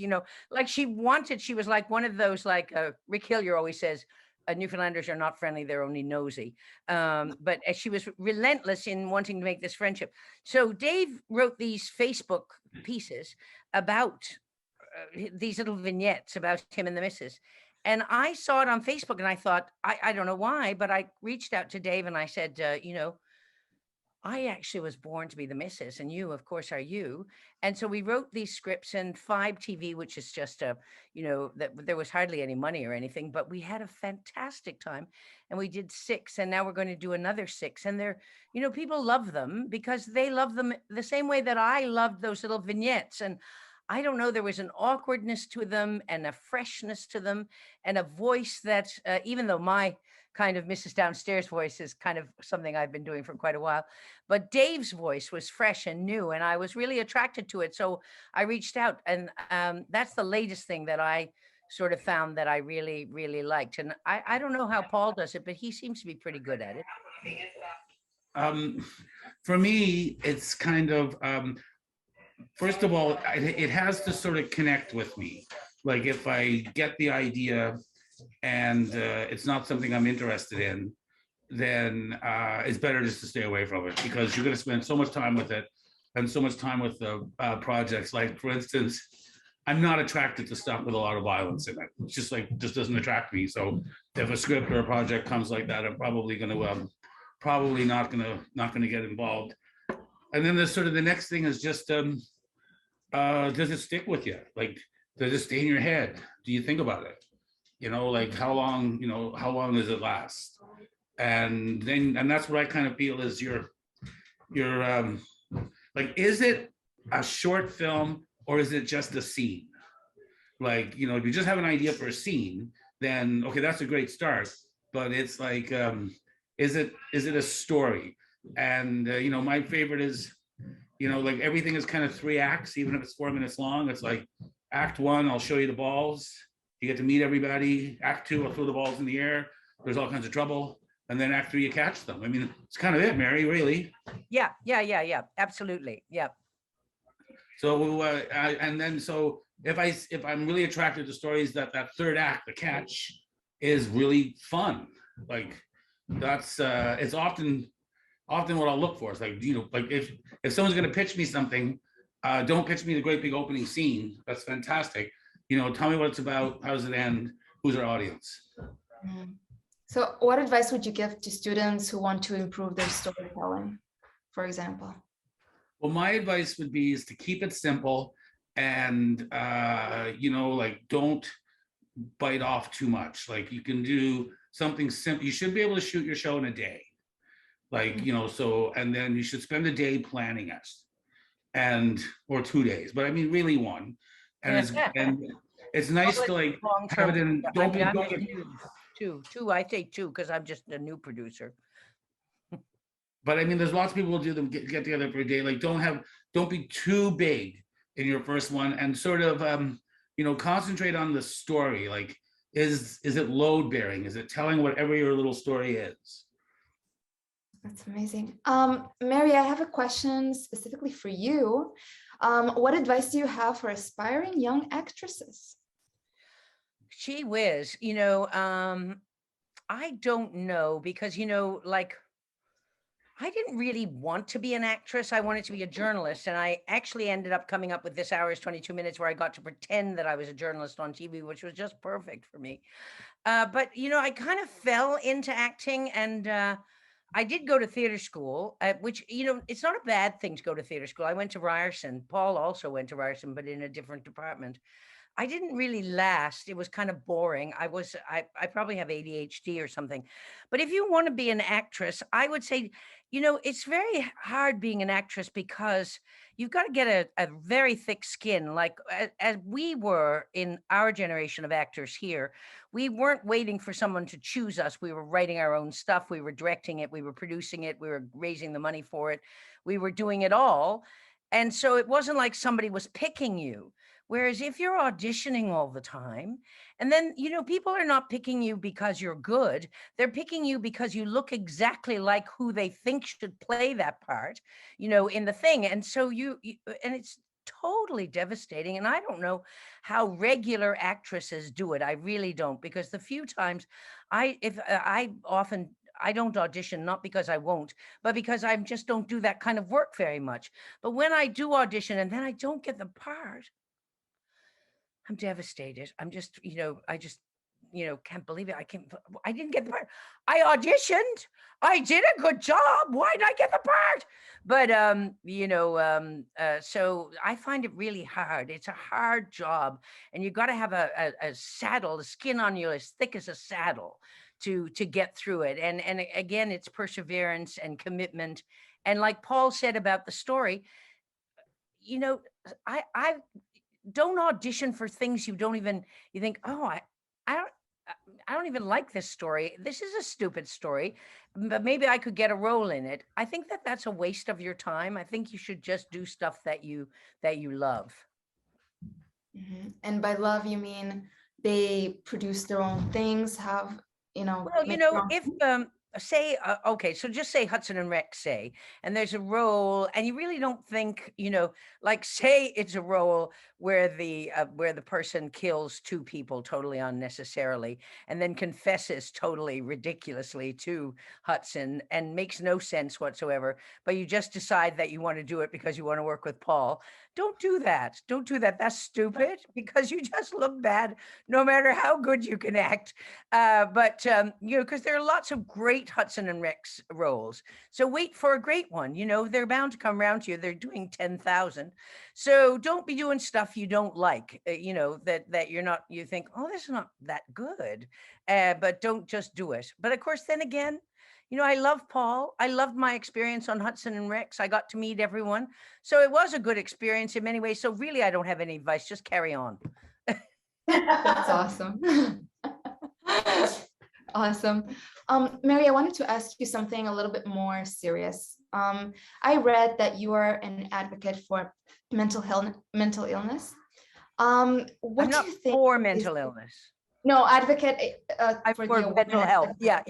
Like she was like one of those, like Rick Hillier always says, Newfoundlanders are not friendly, they're only nosy. But she was relentless in wanting to make this friendship. So Dave wrote these Facebook pieces about these little vignettes about him and the missus. And I saw it on Facebook and I thought, I don't know why, but I reached out to Dave and I said, I actually was born to be the missus, and you, of course, are you. And so we wrote these scripts, and 5 TV, which is just that there was hardly any money or anything, but we had a fantastic time. And we did 6, and now we're going to do another 6. And they're, people love them because they love them the same way that I loved those little vignettes. And I don't know, there was an awkwardness to them and a freshness to them and a voice that, even though my kind of Mrs. Downstairs voice is kind of something I've been doing for quite a while, but Dave's voice was fresh and new, and I was really attracted to it. So I reached out, and that's the latest thing that I sort of found that I really, really liked. And I don't know how Paul does it, but he seems to be pretty good at it. For me, it's kind of, first of all, it has to sort of connect with me. Like if I get the idea and it's not something I'm interested in, then it's better just to stay away from it, because you're going to spend so much time with it and so much time with the projects. Like, for instance, I'm not attracted to stuff with a lot of violence in it. It's just just doesn't attract me. So if a script or a project comes like that, I'm probably going to not going to get involved. And then there's sort of the next thing is just does it stick with you? Like, does it stay in your head? Do you think about it? Like how long does it last? And that's what I kind of feel is your like, is it a short film or is it just a scene? Like, if you just have an idea for a scene, then okay, that's a great start. But it's like, is it a story? And my favorite is, like everything is kind of 3 acts, even if it's 4 minutes long. It's like act 1, I'll show you the balls. You get to meet everybody. Act 2, I'll throw the balls in the air. There's all kinds of trouble. And then act 3, you catch them. I mean, it's kind of it, Mary, really. Yeah. Absolutely. Yeah. So, so if I'm really attracted to stories that 3rd act, the catch, is really fun. Like that's, it's often what I'll look for. It's like, like if someone's going to pitch me something, don't pitch me the great big opening scene. That's fantastic. Tell me what it's about. How does it end? Who's our audience? So what advice would you give to students who want to improve their storytelling, for example? Well, my advice would be is to keep it simple and, like don't bite off too much. Like you can do something simple. You should be able to shoot your show in a day. Like, you know, so, and then you should spend a day planning it or 2 days, but I mean, really one. And it's nice to like have it in, don't get. Two, I say two, because I'm just a new producer. But I mean, there's lots of people who do them get together for a day. Like, don't be too big in your first one, and sort of, you know, concentrate on the story. Like, is it load bearing? Is it telling whatever your little story is? That's amazing. Mary, I have a question specifically for you. What advice do you have for aspiring young actresses? Gee whiz, you know, I don't know, because, you know, like, I didn't really want to be an actress. I wanted to be a journalist. And I actually ended up coming up with This Hour is 22 Minutes, where I got to pretend that I was a journalist on TV, which was just perfect for me. But, you know, I kind of fell into acting, and I did go to theater school, which, you know, it's not a bad thing to go to theater school. I went to Ryerson. Paul also went to Ryerson, but in a different department. I didn't really last. It was kind of boring. I probably have ADHD or something. But if you want to be an actress, I would say, you know, it's very hard being an actress, because you've got to get a very thick skin. Like, as we were in our generation of actors here, we weren't waiting for someone to choose us. We were writing our own stuff. We were directing it. We were producing it. We were raising the money for it. We were doing it all. And so it wasn't like somebody was picking you. Whereas if you're auditioning all the time, and then, you know, people are not picking you because you're good. They're picking you because you look exactly like who they think should play that part, you know, in the thing. And so and it's totally devastating. And I don't know how regular actresses do it. I really don't, because the few times I don't audition, not because I won't, but because I just don't do that kind of work very much. But when I do audition and then I don't get the part, I'm devastated. I'm just, you know, can't believe it. I didn't get the part. I auditioned. I did a good job. Why did I get the part? But, so I find it really hard. It's a hard job, and you got to have a saddle, the skin on you as thick as a saddle to get through it. And again, it's perseverance and commitment. And like Paul said about the story, you know, I don't audition for things you think, oh, I don't even like this story. This is a stupid story, but maybe I could get a role in it. I think that that's a waste of your time. I think you should just do stuff that you love. Mm-hmm. And by love, you mean they produce their own things, have, you know. Well, you know, if say, okay, so just say Hudson and Rex say, and there's a role, and you really don't think, you know, like, say it's a role where the person kills two people totally unnecessarily, and then confesses totally ridiculously to Hudson and makes no sense whatsoever, but you just decide that you want to do it because you want to work with Paul. Don't do that. Don't do that. That's stupid, because you just look bad no matter how good you can act. But you know, because there are lots of great Hudson and Rex roles. So wait for a great one. You know, they're bound to come around to you. They're doing 10,000. So don't be doing stuff you don't like, you know, that you think, oh, this is not that good. But don't just do it. But of course, then again, you know, I love Paul. I loved my experience on Hudson and Rex. I got to meet everyone. So it was a good experience in many ways. So really, I don't have any advice. Just carry on. That's awesome. Awesome. Mary, I wanted to ask you something a little bit more serious. I read that you are an advocate for mental illness. What I'm not do you think for mental illness? No, advocate for mental health. Yeah.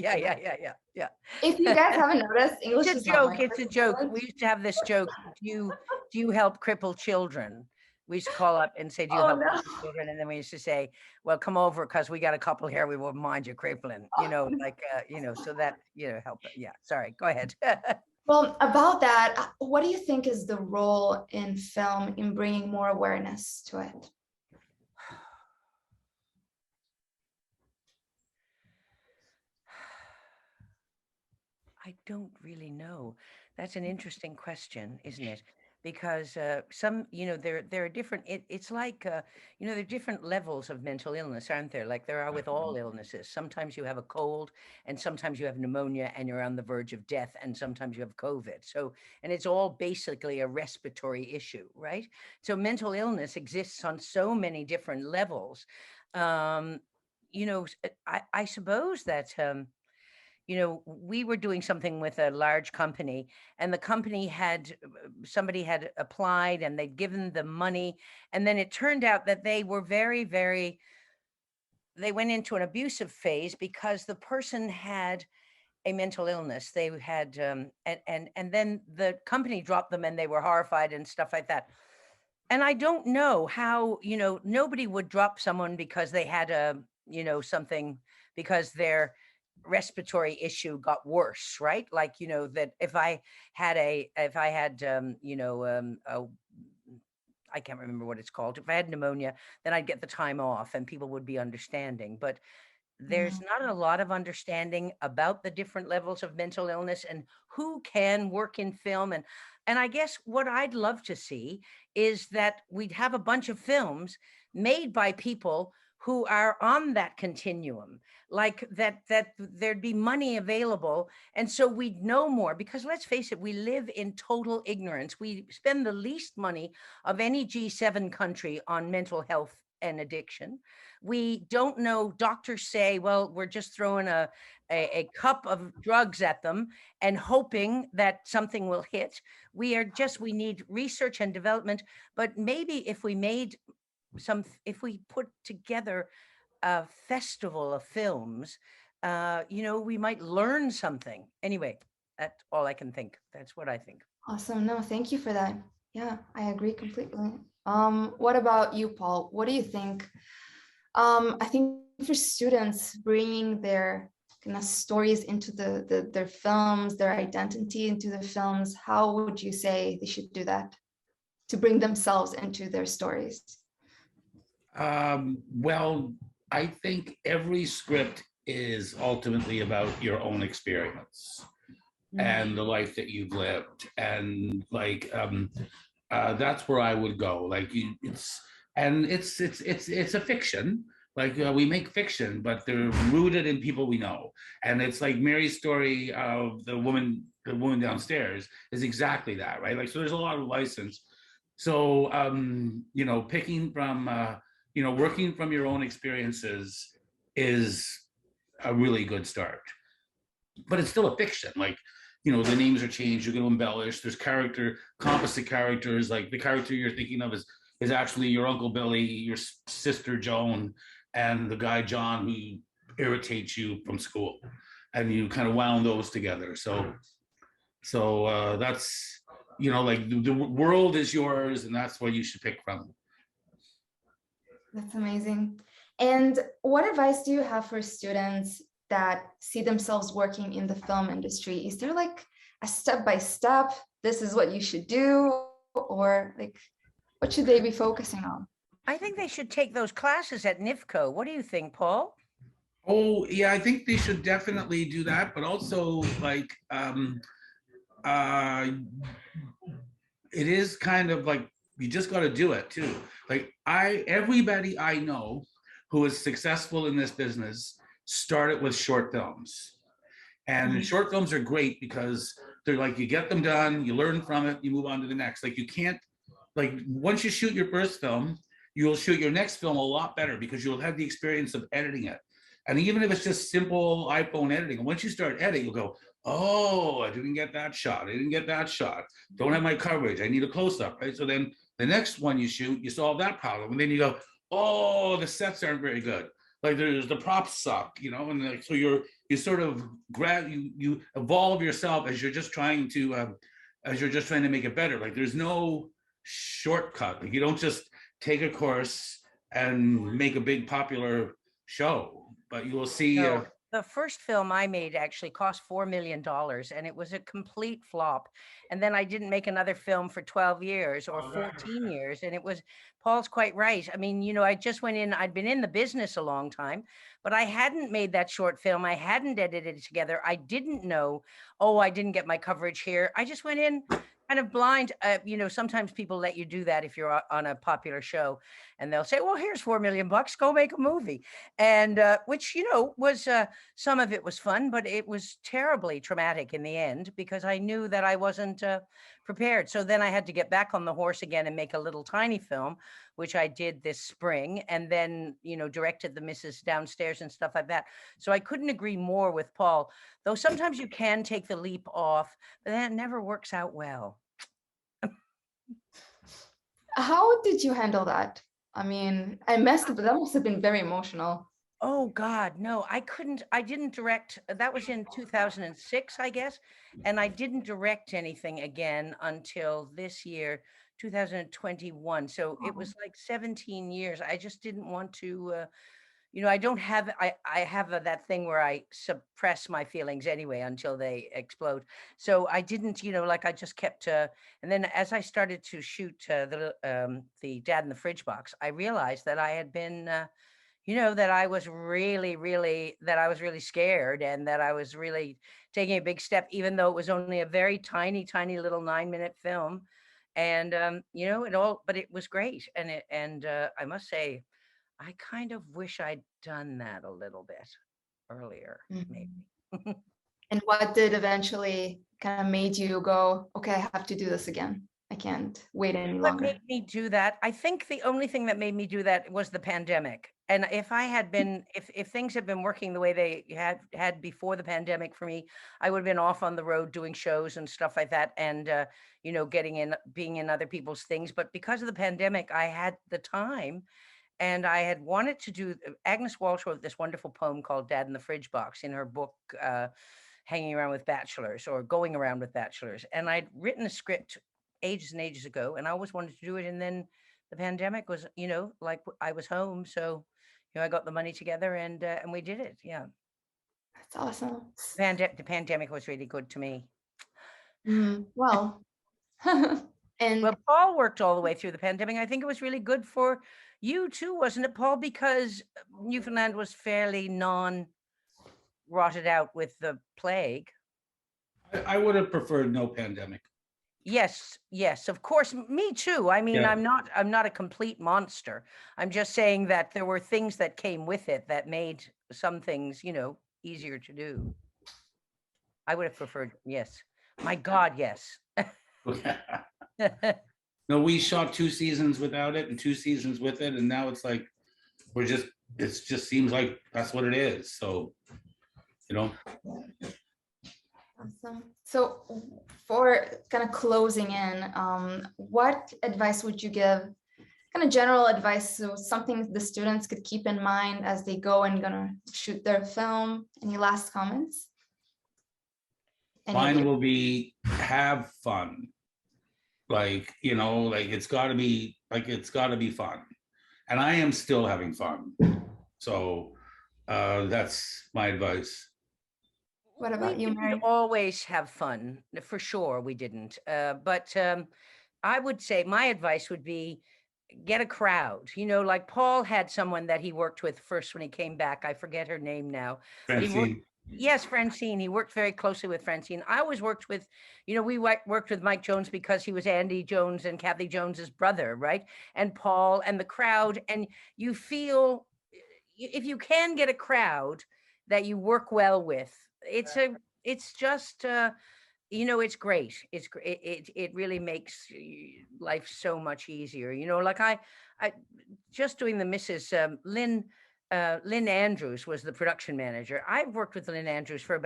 If you guys haven't noticed, English it's a is joke. It's a joke. We used to have this joke. Do you help crippled children? We used to call up and say, do you help crippled children? And then we used to say, well, come over, because we got a couple here. We won't mind you crippling, you know, like, you know, so that, you know, help. Yeah, sorry, go ahead. Well, about that, what do you think is the role in film in bringing more awareness to it? I don't really know. That's an interesting question, isn't it? because some, there are different, it's like, there are different levels of mental illness, aren't there? Like there are with all illnesses. Sometimes you have a cold and sometimes you have pneumonia and you're on the verge of death, and sometimes you have COVID. So, and it's all basically a respiratory issue, right? So mental illness exists on so many different levels. I suppose that, we were doing something with a large company, and the company somebody had applied and they'd given the money. And then it turned out that they were they went into an abusive phase because the person had a mental illness. They had, and then the company dropped them and they were horrified and stuff like that. And I don't know how, nobody would drop someone because they had something, because their respiratory issue got worse, right? Like, that if I had I can't remember what it's called. If I had pneumonia, then I'd get the time off and people would be understanding. But there's not a lot of understanding about the different levels of mental illness and who can work in film. And I guess what I'd love to see is that we'd have a bunch of films made by people who are on that continuum, like that there'd be money available. And so we'd know more, because let's face it, we live in total ignorance. We spend the least money of any G7 country on mental health and addiction. We don't know. Doctors say, well, we're just throwing a cup of drugs at them and hoping that something will hit. We need research and development. But maybe if we put together a festival of films, we might learn something. Anyway, that's all I can think. That's what I think. Awesome. No, thank you for that. Yeah, I agree completely. What about you, Paul? What do you think? I think for students, bringing their kind of stories into their films, their identity into the films, how would you say they should do that to bring themselves into their stories? Well, I think every script is ultimately about your own experience and the life that you've lived, and like that's where I would go. Like it's a fiction. Like we make fiction, but they're rooted in people we know, and it's like Mary's story of the woman downstairs is exactly that, right? Like, so there's a lot of license. So picking from working from your own experiences is a really good start. But it's still a fiction. Like, the names are changed, you're going to embellish. There's composite characters. Like the character you're thinking of is actually your Uncle Billy, your sister Joan, and the guy John who irritates you from school. And you kind of wound those together. So that's, like the world is yours, and that's what you should pick from. That's amazing. And what advice do you have for students that see themselves working in the film industry? Is there like a step-by-step, this is what you should do, or like, what should they be focusing on? I think they should take those classes at NIFCO. What do you think, Paul? Oh, yeah, I think they should definitely do that, but also like, it is kind of like, you just got to do it too. Like everybody I know who is successful in this business started with short films. And short films are great because they're like, you get them done, you learn from it, you move on to the next. Like you can't, like once you shoot your first film, you'll shoot your next film a lot better because you'll have the experience of editing it. And even if it's just simple iPhone editing, once you start editing, you'll go, oh, I didn't get that shot. I didn't get that shot. Don't have my coverage. I need a close-up, right? So then the next one you shoot, you solve that problem. And then you go, oh, the sets aren't very good. Like the props suck, and like, so you sort of you evolve yourself as you're just trying to make it better. Like there's no shortcut. Like you don't just take a course and make a big popular show, but you will see. The first film I made actually cost $4 million, and it was a complete flop. And then I didn't make another film for 12 years or 14 years. And Paul's quite right. I mean, I just went in, I'd been in the business a long time, but I hadn't made that short film. I hadn't edited it together. I didn't know, I didn't get my coverage here. I just went in, kind of blind. Sometimes people let you do that if you're on a popular show, and they'll say, well, here's $4 million, go make a movie. And which, was some of it was fun, but it was terribly traumatic in the end because I knew that I wasn't prepared. So then I had to get back on the horse again and make a little tiny film, which I did this spring, and then, directed the Mrs. Downstairs and stuff like that. So I couldn't agree more with Paul, though sometimes you can take the leap off, but that never works out well. How did you handle that? I mean, that must have been very emotional. Oh God, no, I didn't direct. That was in 2006, I guess. And I didn't direct anything again until this year, 2021. So it was like 17 years. I just didn't want to, I don't have, I have that thing where I suppress my feelings anyway until they explode. So I didn't, I just kept, and then as I started to shoot the Dad in the Fridge Box, I realized that I had been, that I was really scared and that I was really taking a big step, even though it was only a very tiny, tiny little 9-minute film. And, but it was great. And I must say, I kind of wish I'd done that a little bit earlier, maybe. And what did eventually kind of made you go, okay, I have to do this again. I can't wait any longer. What made me do that? I think the only thing that made me do that was the pandemic. And if I had been, if things had been working the way they had before the pandemic for me, I would have been off on the road doing shows and stuff like that, and being in other people's things. But because of the pandemic, I had the time. And I had wanted to do, Agnes Walsh wrote this wonderful poem called Dad in the Fridge Box in her book, Hanging Around with Bachelors, or Going Around with Bachelors. And I'd written a script ages and ages ago, and I always wanted to do it. And then the pandemic was, like I was home. So, I got the money together and we did it. Yeah. That's awesome. The pandemic was really good to me. Well, well, Paul worked all the way through the pandemic. I think it was really good for you too, wasn't it, Paul? Because Newfoundland was fairly rotted out with the plague. I would have preferred no pandemic. Yes, of course, me too. I mean, Yeah. I'm not a complete monster. I'm just saying that there were things that came with it that made some things, easier to do. I would have preferred, yes. My God, yes. No, we shot 2 seasons without it and 2 seasons with it, and now it's like it just seems like that's what it is. So, Awesome. So for kind of closing in, what advice would you give, kind of general advice, so something the students could keep in mind as they go and gonna shoot their film? Any last comments? Mine will be have fun. It's got to be fun, and I am still having fun. So that's my advice. What about you, Mary? We always have fun, for sure. We didn't, but I would say my advice would be get a crowd. Like Paul had someone that he worked with first when he came back. I forget her name now. Francine. Yes, Francine. He worked very closely with Francine. I always worked with, we worked with Mike Jones because he was Andy Jones and Kathy Jones's brother, right? And Paul and the crowd. And you feel, if you can get a crowd that you work well with, it's just, it's great. It really makes life so much easier. Like I just doing the Mrs. Lynn Andrews was the production manager. I've worked with Lynn Andrews for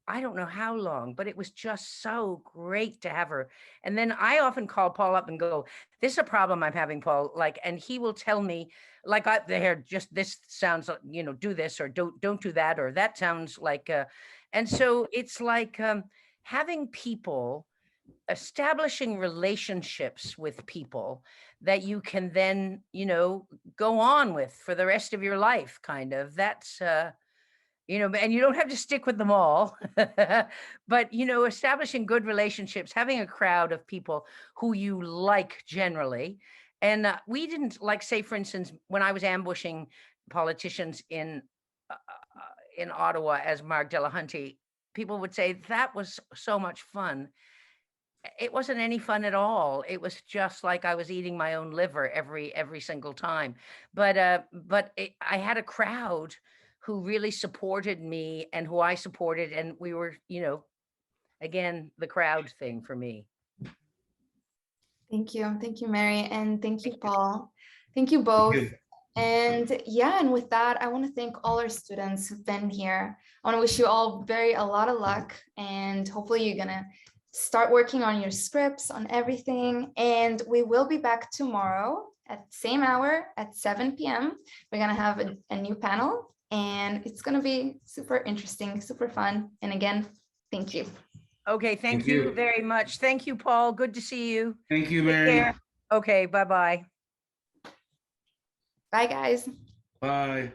I don't know how long, but it was just so great to have her. And then I often call Paul up and go, this is a problem I'm having, Paul. And he will tell me, this sounds like, do this, or don't do that, or that sounds like, and so it's like having people, establishing relationships with people that you can then, go on with for the rest of your life, kind of. That's, and you don't have to stick with them all, but, establishing good relationships, having a crowd of people who you like generally. And we didn't, say, for instance, when I was ambushing politicians in Ottawa as Mark Delahunty, people would say that was so much fun. it wasn't any fun at all. It was just like I was eating my own liver every single time. But I had a crowd who really supported me and who I supported, and we were, again, the crowd thing for me. Thank you, Mary, and thank you, Paul. Thank you both. And yeah, and with that, I want to thank all our students who've been here. I want to wish you all a lot of luck, and hopefully you're gonna start working on your scripts, on everything. And we will be back tomorrow at the same hour at 7 p.m. We're gonna have a new panel, and it's gonna be super interesting, super fun. And again, thank you. Okay, thank you very much. Thank you, Paul. Good to see you. Thank you, Take Mary. care. Okay, bye-bye. Bye, guys. Bye.